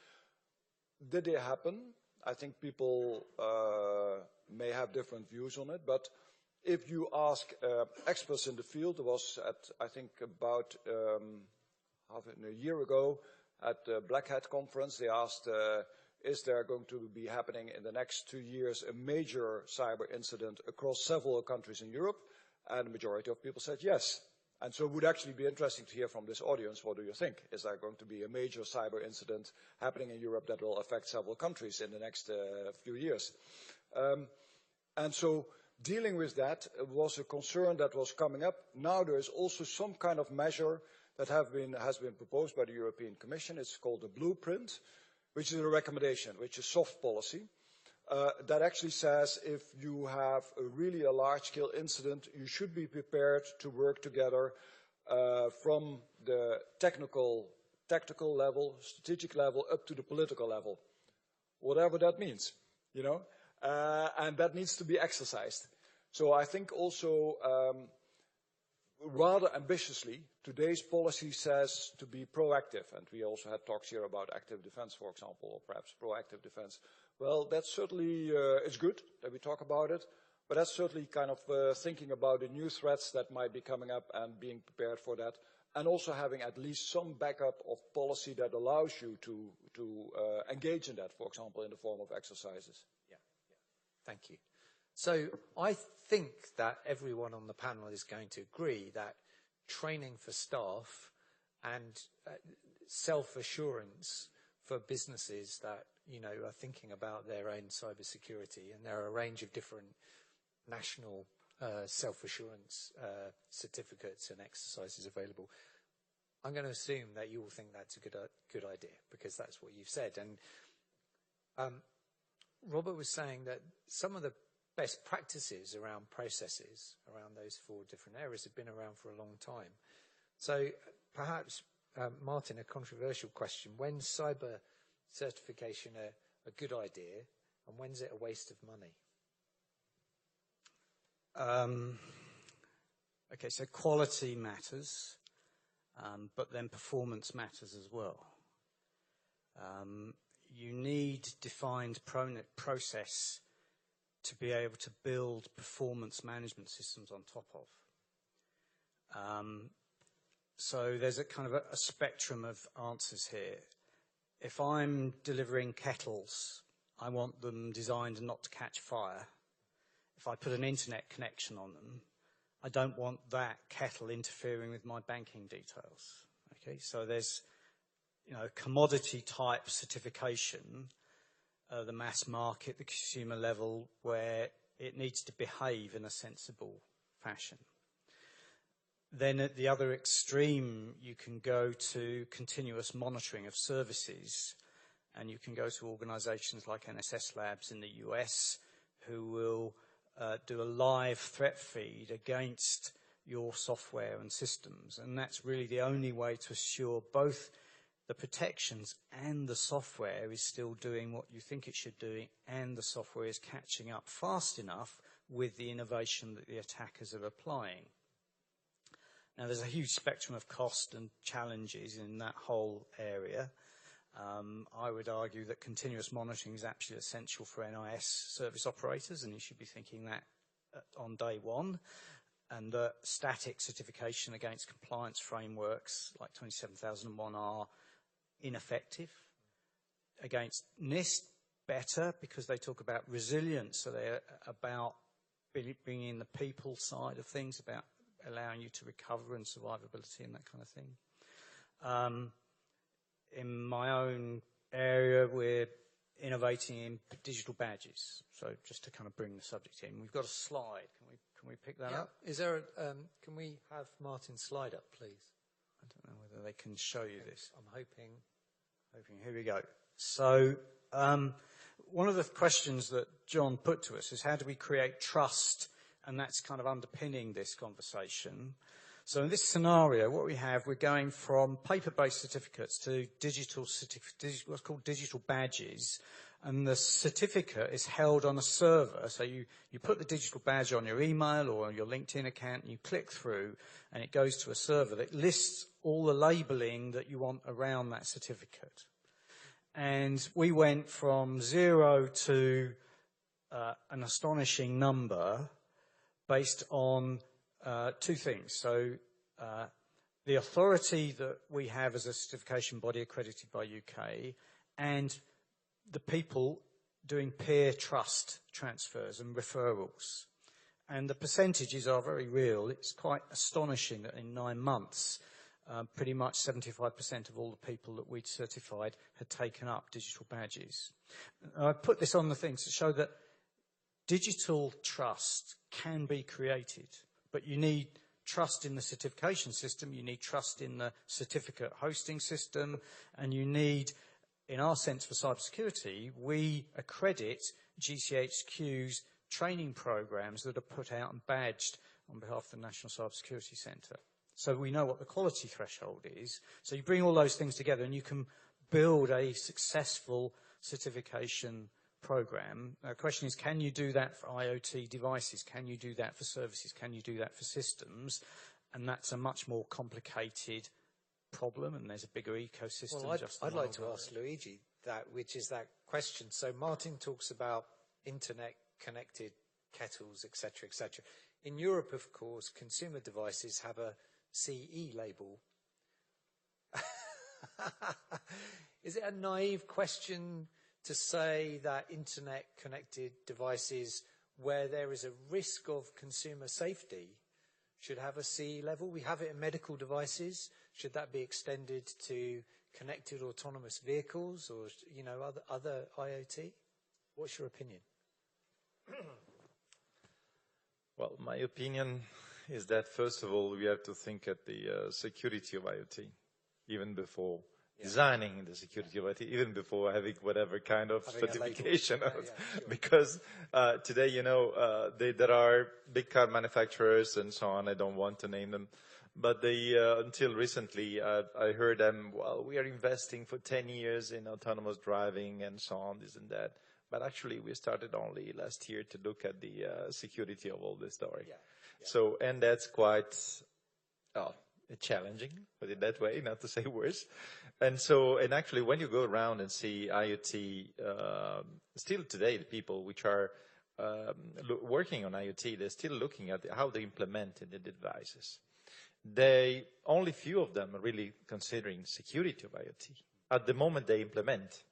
Speaker 2: Did they happen? I think people may have different views on it, but if you ask experts in the field, there was I think about a year ago, at the Black Hat conference, they asked, is there going to be happening in the next 2 years a major cyber incident across several countries in Europe? And the majority of people said yes. And so it would actually be interesting to hear from this audience, what do you think? Is there going to be a major cyber incident happening in Europe that will affect several countries in the next few years? And so dealing with that was a concern that was coming up. Now there is also some kind of measure that has been proposed by the European Commission. It's called the Blueprint, which is a recommendation, which is soft policy, that actually says if you have a large-scale incident, you should be prepared to work together from the tactical level, strategic level, up to the political level, whatever that means, you know, and that needs to be exercised. So I think also rather ambitiously, today's policy says to be proactive, and we also had talks here about active defense, for example, or perhaps proactive defense. Well, that's certainly, it's good that we talk about it, but that's certainly kind of thinking about the new threats that might be coming up and being prepared for that, and also having at least some backup of policy that allows you to engage in that, for example, in the form of exercises.
Speaker 1: Yeah. Thank you. So I think that everyone on the panel is going to agree that training for staff and self-assurance for businesses that, you know, are thinking about their own cybersecurity, and there are a range of different national self-assurance certificates and exercises available. I'm going to assume that you all think that's a good idea, because that's what you've said. And Robert was saying that some of the best practices around processes, around those 4 different areas, have been around for a long time. So perhaps, Martin, a controversial question. When's cyber certification a good idea, and when's it a waste of money?
Speaker 5: Okay, so quality matters, but then performance matters as well. You need defined process to be able to build performance management systems on top of. So there's a kind of a spectrum of answers here. If I'm delivering Kettles, I want them designed not to catch fire. If I put an internet connection on them, I don't want that kettle interfering with my banking details. Okay, so there's, you know, commodity type certification, the mass market, the consumer level, where it needs to behave in a sensible fashion. Then at the other extreme, you can go to continuous monitoring of services, and you can go to organizations like NSS Labs in the US, who will do a live threat feed against your software and systems. And that's really the only way to assure both the protections and the software is still doing what you think it should do, and the software is catching up fast enough with the innovation that the attackers are applying. Now, there's a huge spectrum of cost and challenges in that whole area. I would argue that continuous monitoring is actually essential for NIS service operators, and you should be thinking that on day one. And static certification against compliance frameworks like 27001 are ineffective. Against NIST, better, because they talk about resilience, so they're about bringing in the people side of things, about allowing you to recover and survivability and that kind of thing. In my own area, we're innovating in digital badges. So just to kind of bring the subject in, we've got a slide. Can we pick that up?
Speaker 1: Is there can we have Martin's slide up, please?
Speaker 5: I don't know whether they can show you this.
Speaker 1: I'm hoping.
Speaker 5: Here we go. So one of the questions that John put to us is, how do we create trust? And that's kind of underpinning this conversation. So in this scenario, what we have, we're going from paper-based certificates to digital certificates, what's called digital badges. And the certificate is held on a server. So you put the digital badge on your email or on your LinkedIn account, and you click through, and it goes to a server that lists all the labeling that you want around that certificate. And we went from 0 to an astonishing number based on 2 things. So the authority that we have as a certification body accredited by UK, and the people doing peer trust transfers and referrals. And the percentages are very real. It's quite astonishing that in 9 months, pretty much 75% of all the people that we'd certified had taken up digital badges. And I put this on the thing to show that digital trust can be created, but you need trust in the certification system, you need trust in the certificate hosting system, and you need, in our sense for cybersecurity, we accredit GCHQ's training programs that are put out and badged on behalf of the National Cybersecurity Centre. So we know what the quality threshold is. So you bring all those things together and you can build a successful certification program. The question is, can you do that for IoT devices? Can you do that for services? Can you do that for systems? and that's a much more complicated problem, and there's a bigger ecosystem.
Speaker 1: Well,
Speaker 5: just
Speaker 1: I'd like to
Speaker 5: around
Speaker 1: ask Luigi that, which is that question. So Martin talks about internet-connected kettles, etc., etc. In Europe, of course, consumer devices have a CE label. Is it a naive question to say that internet-connected devices where there is a risk of consumer safety should have a CE level? We have it in medical devices. Should that be extended to connected autonomous vehicles or, you know, other IoT? What's your opinion?
Speaker 4: Well, my opinion is that, first of all, we have to think at the security of IoT, even before designing the security of IoT, even before having whatever kind of certification.
Speaker 1: Sure.
Speaker 4: Because today, you know, there are big car manufacturers and so on. I don't want to name them. But they, until recently, I heard them, well, we are investing for 10 years in autonomous driving and so on, this and that. But actually, we started only last year to look at the security of all this story.
Speaker 1: Yeah.
Speaker 4: So, and that's quite challenging, put it that way, not to say worse. And so, and actually, when you go around and see IoT, still today, the people which are working on IoT, they're still looking at how they implement the devices. Only few of them are really considering security of IoT at the moment they implement.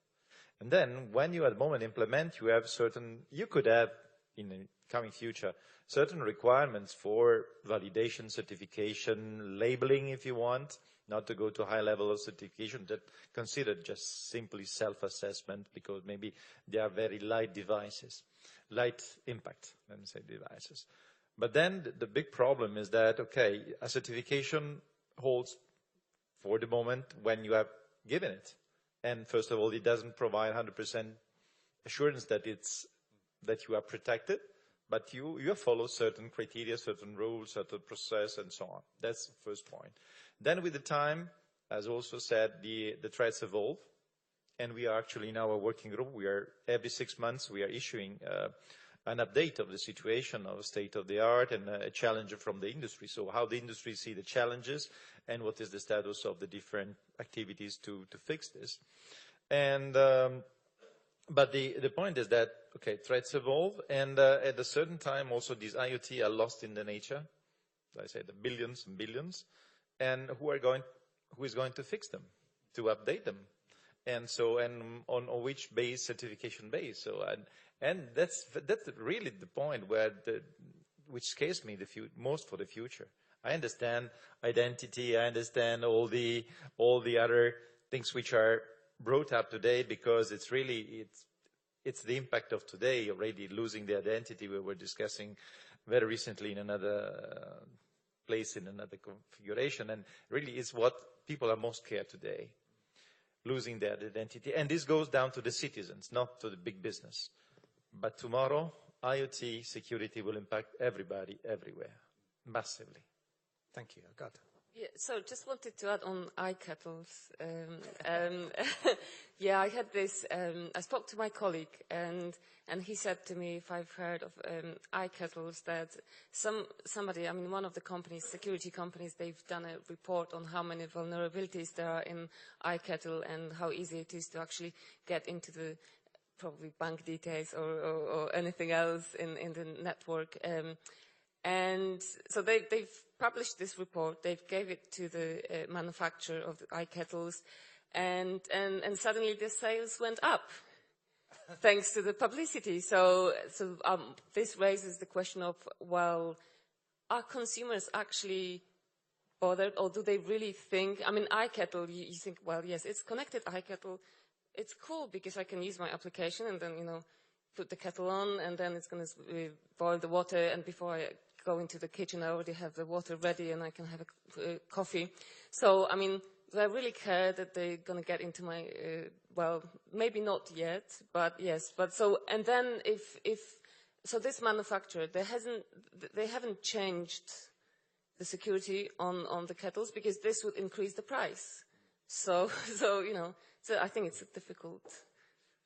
Speaker 4: And then when you at the moment implement, you could have in the coming future certain requirements for validation, certification, labeling if you want, not to go to high level of certification that considered just simply self-assessment because maybe they are very light devices, light impact, let me say, devices. But then the big problem is that, okay, a certification holds for the moment when you have given it. And first of all, it doesn't provide 100% assurance that you are protected, but you follow certain criteria, certain rules, certain process, and so on. That's the first point. Then with the time, as also said, the threats evolve, and we are actually in our working group, every 6 months, we are issuing an update of the situation of state of the art and a challenge from the industry. So how the industry see the challenges and what is the status of the different activities to fix this. And but the point is that, okay, threats evolve, and at a certain time also these IoT are lost in the nature. I say the billions and billions, and who is going to fix them, to update them, and so on which base, certification base. So and that's really the point which scares me most for the future. I understand identity, I understand all the other things which are brought up today because it's the impact of today already losing the identity we were discussing very recently in another place in another configuration, and really is what people are most scared today, losing their identity. And this goes down to the citizens, not to the big business. But tomorrow, IoT security will impact everybody, everywhere, massively.
Speaker 1: Thank you. Agata.
Speaker 6: Yeah, so just wanted to add on iKettles. Yeah, I had this, I spoke to my colleague and he said to me, if I've heard of iKettles, that somebody, I mean, one of the companies, security companies, they've done a report on how many vulnerabilities there are in iKettle and how easy it is to actually get into the probably bank details or anything else in the network. And so they've published this report, they've gave it to the manufacturer of the iKettles, and suddenly the sales went up thanks to the publicity. So this raises the question of, well, are consumers actually bothered, or do they really think, I mean, iKettle, you think, well, yes, it's connected iKettle, it's cool because I can use my application and then, put the kettle on and then it's going to boil the water, and before I go into the kitchen I already have the water ready and I can have a coffee. So, I mean, do I really care that they're going to get into my, well, maybe not yet, but yes. But so, and then so this manufacturer, they haven't changed the security on the kettles because this would increase the price. So I think it's a difficult.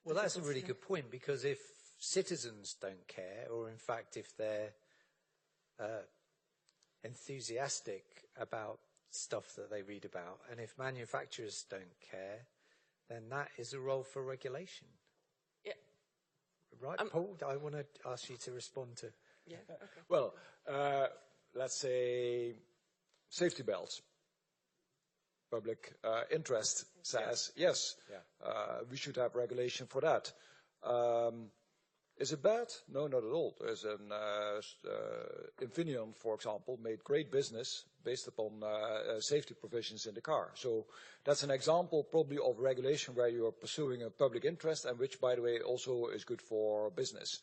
Speaker 1: Well, that's a really good point, because if citizens don't care, or in fact if they're
Speaker 7: enthusiastic about stuff that they read about. And if manufacturers don't care, then that is a role for regulation.
Speaker 6: Yeah.
Speaker 7: Right, Paul, I want to ask you to respond to.
Speaker 6: Yeah. Okay.
Speaker 2: Well, let's say safety belts. Public interest says, yes, we should have regulation for that. Is it bad? No, not at all. There's an Infineon, for example, made great business based upon safety provisions in the car. So that's an example probably of regulation where you are pursuing a public interest, and which, by the way, also is good for business.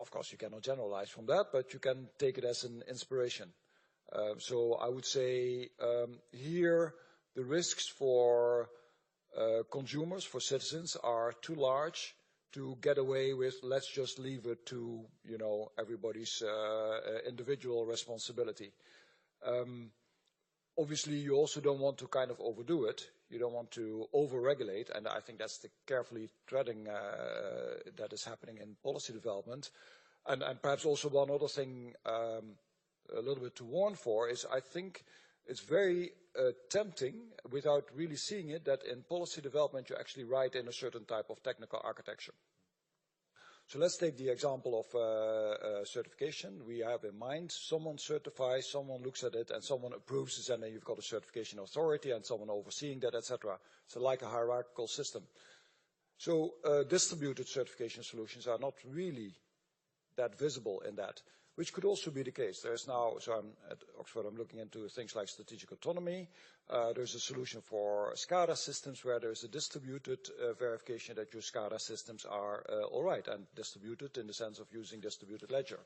Speaker 2: Of course, you cannot generalize from that, but you can take it as an inspiration. So I would say here the risks for consumers, for citizens, are too large to get away with, let's just leave it to, you know, everybody's individual responsibility. Obviously, you also don't want to kind of overdo it. You don't want to over-regulate, and I think that's the carefully treading that is happening in policy development. And perhaps also one other thing a little bit to warn for is I think it's very tempting, without really seeing it, that in policy development you actually write in a certain type of technical architecture. So let's take the example of certification. We have in mind someone certifies, someone looks at it, and someone approves it, and then you've got a certification authority and someone overseeing that, etc. So like a hierarchical system. So distributed certification solutions are not really that visible in that, which could also be the case. There's now, so I'm at Oxford, I'm looking into things like strategic autonomy. There's a solution for SCADA systems where there's a distributed verification that your SCADA systems are all right, and distributed in the sense of using distributed ledger.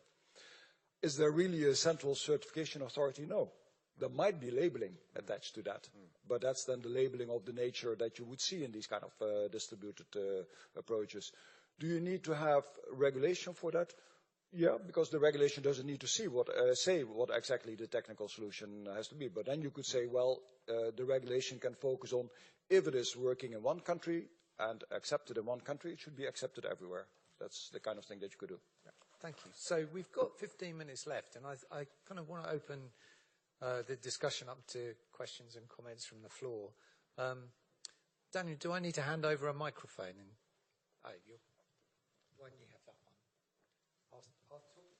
Speaker 2: Is there really a central certification authority? No. There might be labeling attached to that, but that's then the labeling of the nature that you would see in these kind of distributed approaches. Do you need to have regulation for that? Yeah, because the regulation doesn't need to say what exactly the technical solution has to be. But then you could say, well, the regulation can focus on if it is working in one country and accepted in one country, it should be accepted everywhere. That's the kind of thing that you could do.
Speaker 7: Yeah. Thank you. So we've got 15 minutes left, and I kind of want to open the discussion up to questions and comments from the floor. Daniel, do I need to hand over a microphone? Why don't you have that one? I'll talk later.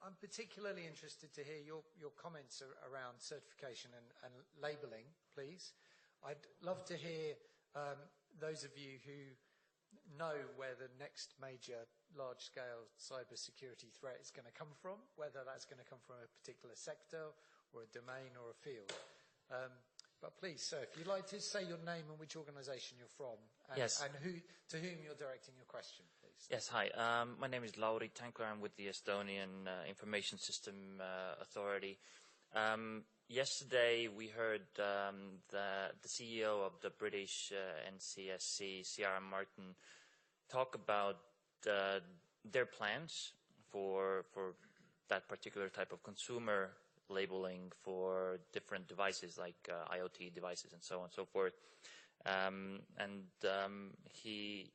Speaker 7: I'm particularly interested to hear your comments around certification and labelling, please. I'd love to hear those of you who know where the next major large-scale cybersecurity threat is going to come from, whether that's going to come from a particular sector or a domain or a field. But please, sir, if you'd like to say your name and which organisation you're from, and,
Speaker 8: yes.
Speaker 7: and to whom you're directing your question, please.
Speaker 8: Yes, hi. My name is Lauri Tankler. I'm with the Estonian Information System Authority. Yesterday, we heard the CEO of the British NCSC, Ciara Martin, talk about their plans for that particular type of consumer labeling for different devices like IoT devices and so on and so forth. He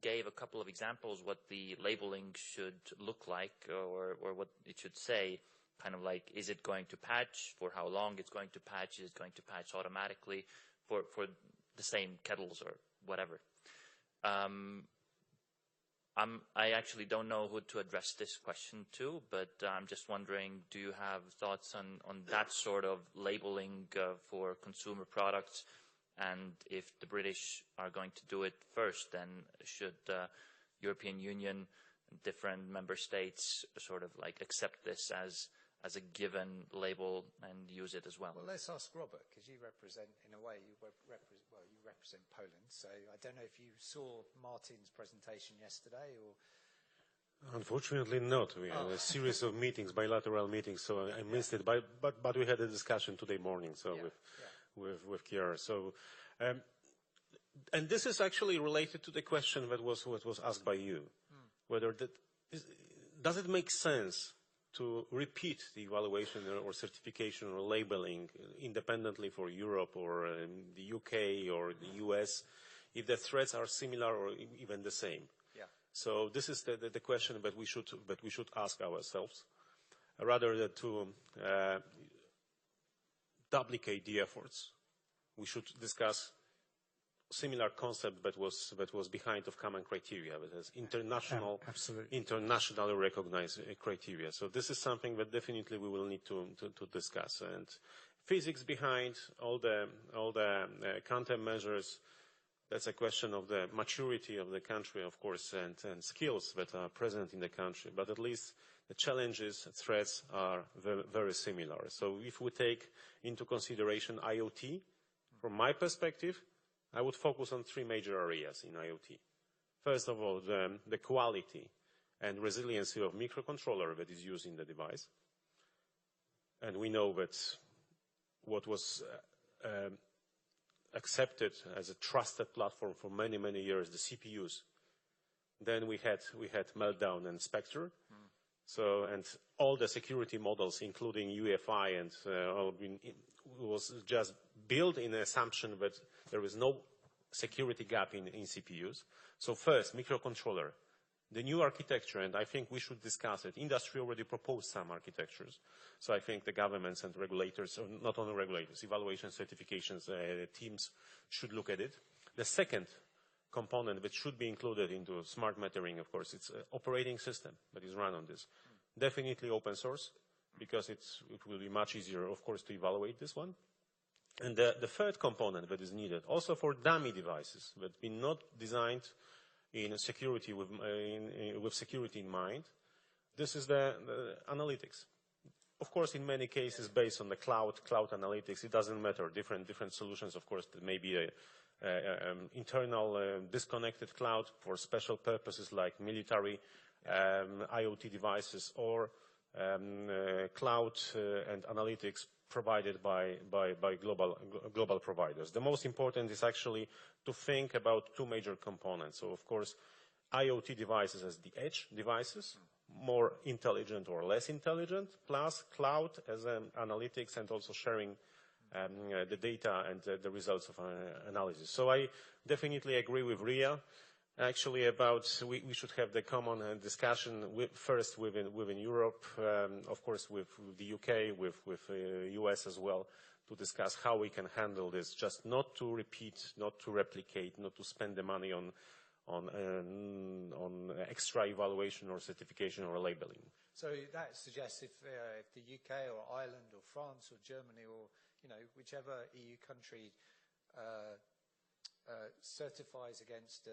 Speaker 8: gave a couple of examples what the labeling should look like or what it should say, kind of like, is it going to patch, for how long it's going to patch, is it going to patch automatically for the same Kettles or whatever. I actually don't know who to address this question to, but I'm just wondering, do you have thoughts on that sort of labeling for consumer products? And if the British are going to do it first, then should the European Union, different member states sort of like accept this as a given label and use it as well?
Speaker 7: Well, let's ask Robert, because you represent, in a way, you represent Poland. So I don't know if you saw Martin's presentation yesterday, or...
Speaker 3: Unfortunately not. We had a series of meetings, bilateral meetings, so I missed it. But we had a discussion today morning, so with Kiara. So, and this is actually related to the question that was asked by you, whether does it make sense to repeat the evaluation or certification or labeling independently for Europe or the UK or the US if the threats are similar or even the same?
Speaker 7: Yeah.
Speaker 3: So this is the question that we should ask ourselves. rather than to duplicate the efforts, we should discuss similar concept that was behind of common criteria, that is internationally recognized criteria. So this is something that definitely we will need to discuss. And physics behind all the countermeasures, that's a question of the maturity of the country, of course, and skills that are present in the country. But at least the challenges, threats are very similar. So if we take into consideration IoT, from my perspective, I would focus on three major areas in IoT. First of all, the quality and resiliency of microcontroller that is used in the device. And we know that what was accepted as a trusted platform for many, many years, the CPUs. Then we had Meltdown and Spectre. So, and all the security models, including UEFI, and was just built in the assumption that there is no security gap in CPUs. So first, microcontroller, the new architecture, and I think we should discuss it. Industry already proposed some architectures. So I think the governments and regulators, or not only regulators, evaluation certifications teams should look at it. The second component that should be included into smart metering, of course, it's an operating system that is run on this. Definitely open source, because it will be much easier, of course, to evaluate this one. And the third component that is needed, also for dummy devices that have been not designed in security with security in mind, this is the analytics. Of course, in many cases, based on the cloud analytics, it doesn't matter. Different solutions, of course, there may be a internal disconnected cloud for special purposes like military IoT devices, or cloud and analytics provided by global providers. The most important is actually to think about two major components. So, of course, IoT devices as the edge devices, more intelligent or less intelligent, plus cloud as analytics and also sharing the data and the results of analysis. So I definitely agree with Ria, actually, about we should have the common discussion first within Europe, of course with the UK, with US as well, to discuss how we can handle this, just not to repeat, not to replicate, not to spend the money on extra evaluation or certification or labeling.
Speaker 1: So that suggests if the UK or Ireland or France or Germany or whichever EU country certifies against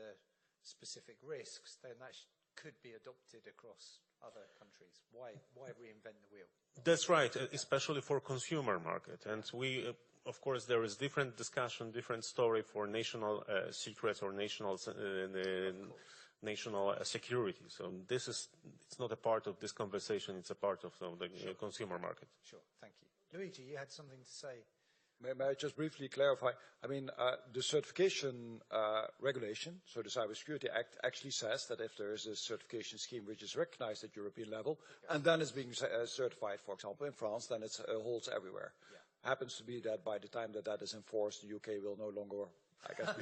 Speaker 1: specific risks, then that could be adopted across other countries. Why reinvent the wheel?
Speaker 3: That's right, especially for consumer market. And we, of course, there is different discussion, different story for national secrets or national security. So it's not a part of this conversation. It's a part of the consumer market.
Speaker 1: Sure, thank you. Luigi, you had something to say.
Speaker 2: May I just briefly clarify? I mean, the certification regulation, so the Cybersecurity Act, actually says that if there is a certification scheme which is recognized at European level, and then is being certified, for example, in France, then it holds everywhere. Yeah. Happens to be that by the time that is enforced, the UK will no longer, I guess.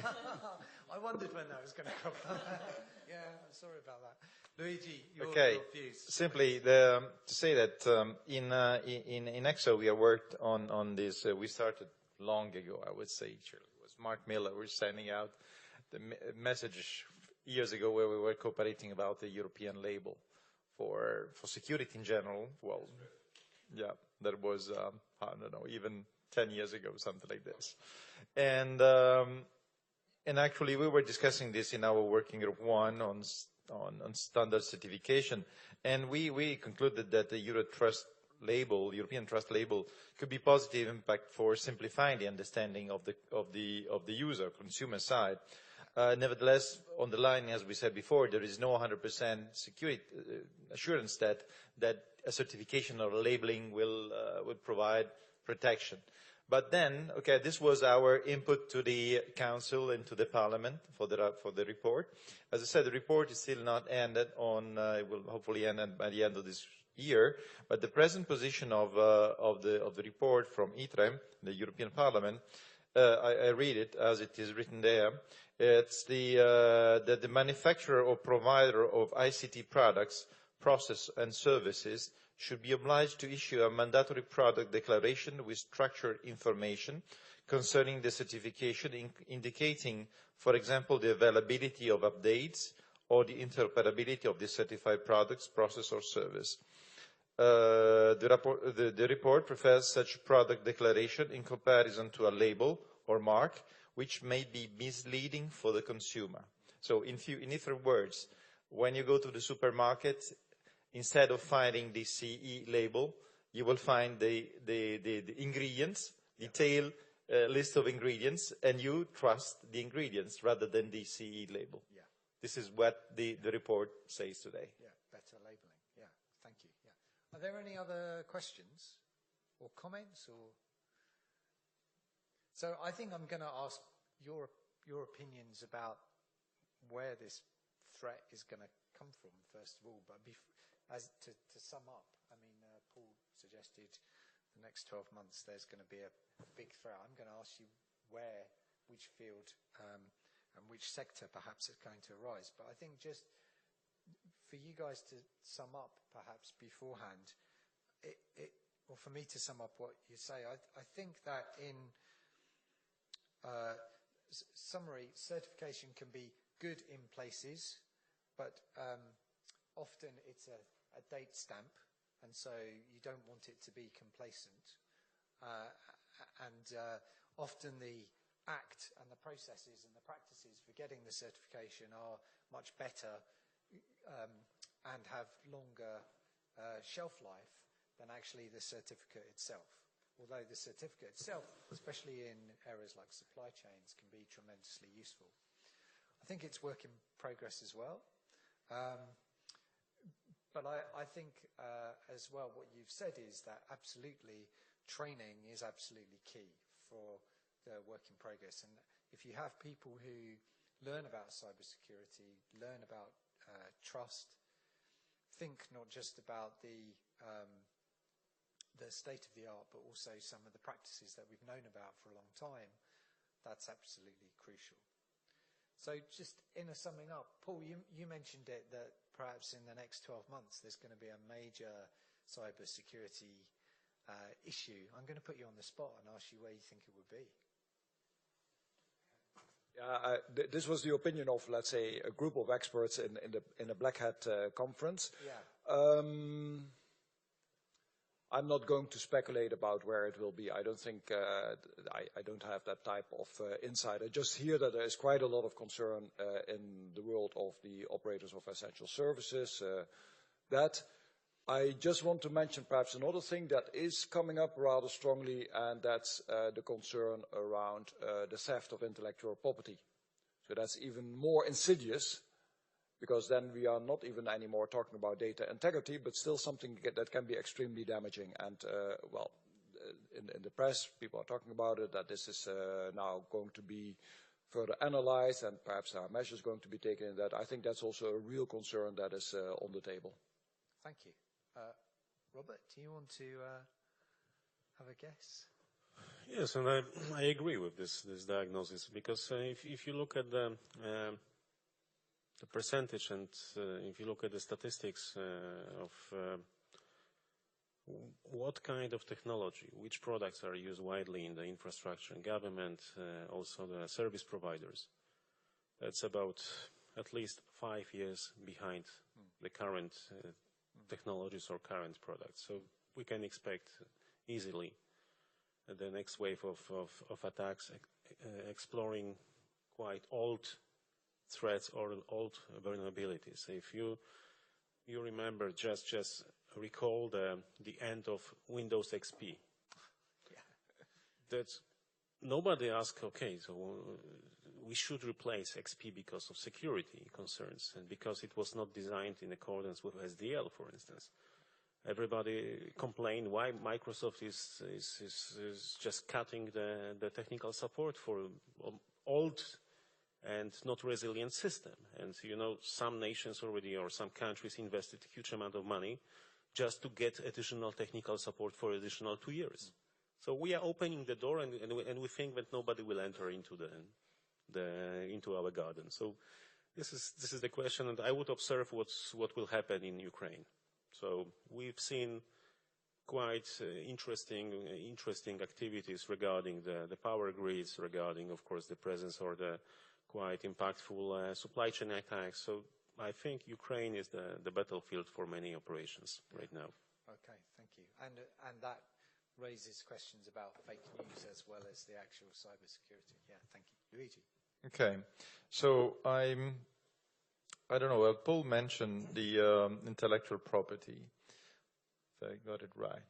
Speaker 1: I wondered when that was going to come up. Yeah, I'm sorry about that. Luigi, your views.
Speaker 4: Simply to say that in EXO we have worked on this. We started long ago, I would say. It was Mark Miller. We're sending out the message years ago where we were cooperating about the European label for security in general. Well, yeah, that was I don't know, even 10 years ago, something like this. And actually we were discussing this in our working group one on standard certification, and we concluded that the European Trust label could be positive impact for simplifying the understanding of the user, consumer side. Nevertheless, on the line, as we said before, there is no 100% security assurance that a certification or labeling will provide protection. But then, okay, this was our input to the Council and to the Parliament for the report. As I said, the report is still not ended it will hopefully end by the end of this year. But the present position of the report from ITRE, the European Parliament, I read it as it is written there. It's that the manufacturer or provider of ICT products process and services should be obliged to issue a mandatory product declaration with structured information concerning the certification, indicating, for example, the availability of updates or the interoperability of the certified products, process or service. The report prefers such product declaration in comparison to a label or mark, which may be misleading for the consumer. So in other words, when you go to the supermarket, instead of finding the CE label, you will find the ingredients, detailed list of ingredients, and you trust the ingredients rather than the CE label.
Speaker 1: Yeah.
Speaker 4: This is what the report says today.
Speaker 1: Yeah, better labeling. Yeah, thank you. Yeah. Are there any other questions or comments? So I think I'm going to ask your opinions about where this threat is going to come from, first of all. But to sum up, I mean, Paul suggested the next 12 months there's going to be a big threat. I'm going to ask you which field and which sector perhaps is going to arise. But I think just for you guys to sum up perhaps beforehand, or for me to sum up what you say, I think that in summary, certification can be good in places, but often it's a date stamp, and so you don't want it to be complacent. Often the act and the processes and the practices for getting the certification are much better and have longer shelf life than actually the certificate itself. Although the certificate itself, especially in areas like supply chains, can be tremendously useful. I think it's work in progress as well. But I think as well what you've said is that absolutely training is absolutely key for the work in progress. And if you have people who learn about cybersecurity, learn about trust, think not just about the state of the art, but also some of the practices that we've known about for a long time, that's absolutely crucial. So just in a summing up, Paul, you mentioned it that perhaps in the next 12 months there's going to be a major cybersecurity issue. I'm going to put you on the spot and ask you where you think it would be.
Speaker 2: This was the opinion of, let's say, a group of experts in a Black Hat conference.
Speaker 1: Yeah.
Speaker 2: I'm not going to speculate about where it will be. I don't think, I don't have that type of insight. I just hear that there is quite a lot of concern in the world of the operators of essential services. That I just want to mention perhaps another thing that is coming up rather strongly, and that's the concern around the theft of intellectual property. So that's even more insidious, because then we are not even anymore talking about data integrity, but still something that can be extremely damaging. And, in the press, people are talking about it, that this is now going to be further analyzed, and perhaps there are measures going to be taken in that. I think that's also a real concern that is on the table.
Speaker 1: Thank you. Robert, do you want to have a guess?
Speaker 3: Yes, and I agree with this diagnosis, because if you look at the percentage, and if you look at the statistics of what kind of technology, which products are used widely in the infrastructure and government, also the service providers, that's about at least 5 years behind the current technologies or current products. So we can expect easily the next wave of attacks exploring quite old threats or old vulnerabilities. If you remember, just recall the end of Windows XP.
Speaker 1: Yeah.
Speaker 3: That nobody asked, okay, so we should replace XP because of security concerns and because it was not designed in accordance with SDL, for instance. Everybody complained why Microsoft is just cutting the technical support for old and not resilient system. And you know, some nations already, or some countries, invested a huge amount of money just to get additional technical support for additional 2 years. So we are opening the door, and we think that nobody will enter into into our garden. So This is the question, and I would observe what will happen in Ukraine. So we've seen quite interesting activities regarding the power grids, regarding, of course, the presence or the quite impactful supply chain attacks. So I think Ukraine is the battlefield for many operations right now.
Speaker 1: Okay, thank you. And that raises questions about fake news as well as the actual cybersecurity. Yeah, thank you. Luigi.
Speaker 4: Okay, so I don't know, well, Paul mentioned the intellectual property, if I got it right.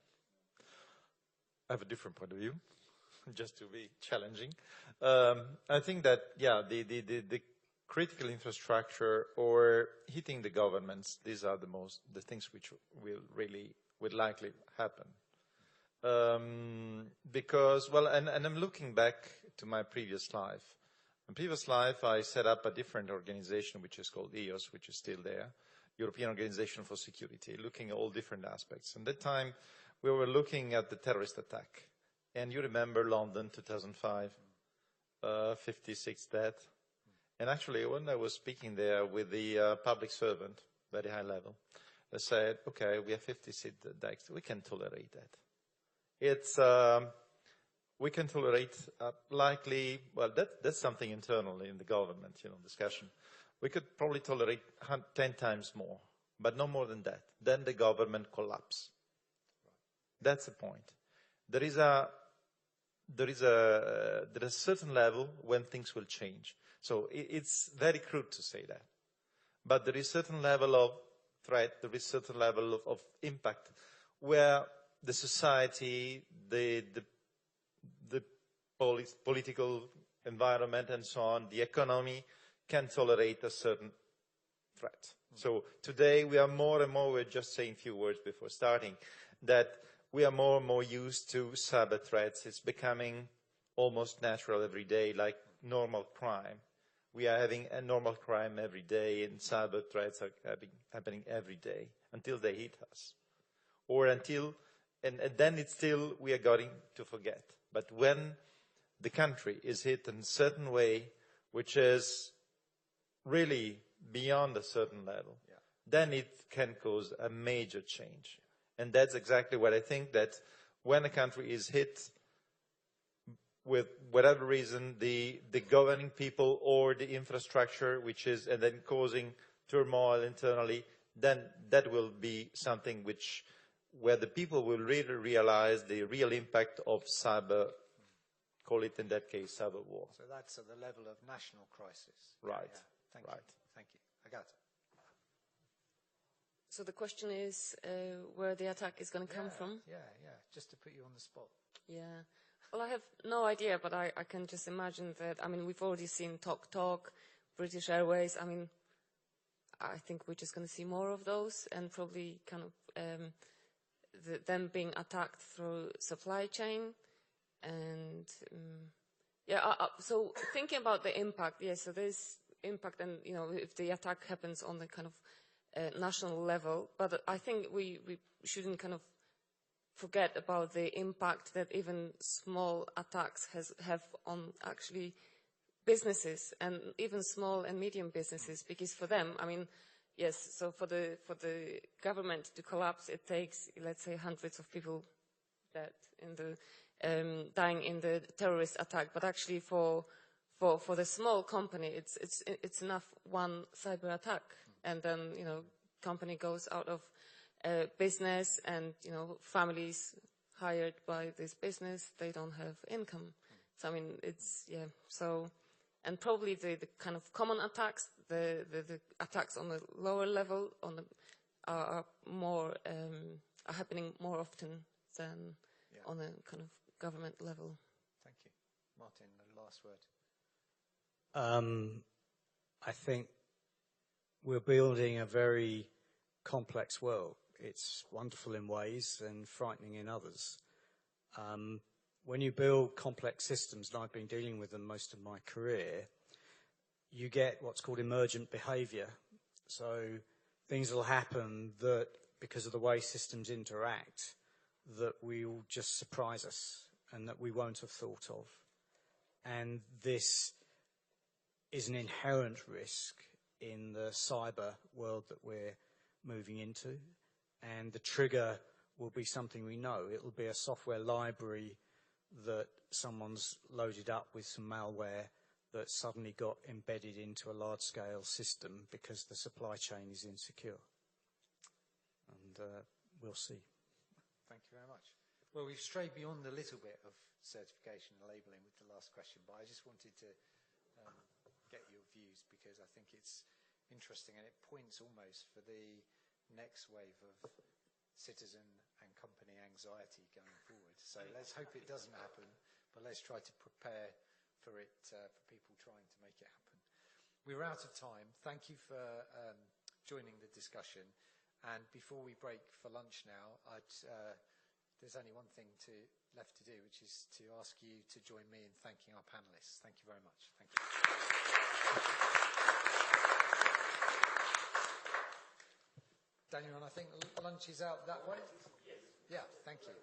Speaker 4: I have a different point of view, just to be challenging. I think that, yeah, the critical infrastructure or hitting the governments, these are the things which will likely happen. Because, well, and I'm looking back to my previous life. In previous life, I set up a different organization, which is called EOS, which is still there, European Organization for Security, looking at all different aspects. And that time, we were looking at the terrorist attack. And you remember London, 2005, 56 dead. And actually, when I was speaking there with the public servant, very high level, they said, okay, we have 56 deaths. We can tolerate that. It's... we can tolerate likely, well, that's something internally in the government, discussion. We could probably tolerate 10 times more, but no more than that. Then the government collapse. That's the point. There is a certain level when things will change. So it's very crude to say that. But there is a certain level of threat, there is a certain level of impact where the society, the political environment and so on, the economy can tolerate a certain threat. So today we are more and more, we're just saying a few words before starting, that we are more and more used to cyber threats. It's becoming almost natural every day, like normal crime. We are having a normal crime every day, and cyber threats are happening every day until they hit us. Or until, and then it's still, we are going to forget. But when the country is hit in a certain way, which is really beyond a certain level, then it can cause a major change. And that's exactly what I think, that when a country is hit with whatever reason, the governing people or the infrastructure, which is, and then causing turmoil internally, then that will be something where the people will really realize the real impact of cyber, call it in that case, cyber war.
Speaker 1: So that's at the level of national crisis.
Speaker 4: Right.
Speaker 1: Yeah. Thank you. Thank you. Agata.
Speaker 6: So the question is where the attack is going to come from?
Speaker 1: Yeah. Just to put you on the spot.
Speaker 6: Yeah. Well, I have no idea, but I can just imagine that. I mean, we've already seen Talk, British Airways. I mean, I think we're just going to see more of those, and probably kind of them being attacked through supply chain. And so thinking about the impact, so there's impact, and if the attack happens on the kind of national level, but I think we shouldn't kind of forget about the impact that even small attacks have on actually businesses, and even small and medium businesses, because for them, I mean, yes, so for the government to collapse, it takes, let's say, hundreds of people that dying in the terrorist attack, but actually for the small company, it's enough one cyber attack, and then company goes out of business, and families hired by this business, they don't have income. So I mean, so, and probably the kind of common attacks, the attacks on the lower level are happening more often than on a kind of government level.
Speaker 1: Thank you. Martin, the last word.
Speaker 5: I think we're building a very complex world. It's wonderful in ways and frightening in others. When you build complex systems, and I've been dealing with them most of my career, you get what's called emergent behavior. So things will happen that, because of the way systems interact, that will just surprise us and that we won't have thought of. And this is an inherent risk in the cyber world that we're moving into. And the trigger will be something we know. It will be a software library that someone's loaded up with some malware that suddenly got embedded into a large-scale system because the supply chain is insecure. And we'll see.
Speaker 1: Thank you very much. Well, we've strayed beyond a little bit of certification and labelling with the last question, but I just wanted to get your views because I think it's interesting and it points almost for the next wave of citizen and company anxiety going forward. So let's hope it doesn't happen, but let's try to prepare for it, for people trying to make it happen. We're out of time. Thank you for joining the discussion. And before we break for lunch now, there's only one thing left to do, which is to ask you to join me in thanking our panelists. Thank you very much. Thank you. Daniel, and I think lunch is out that way? Yes. Yeah, thank you.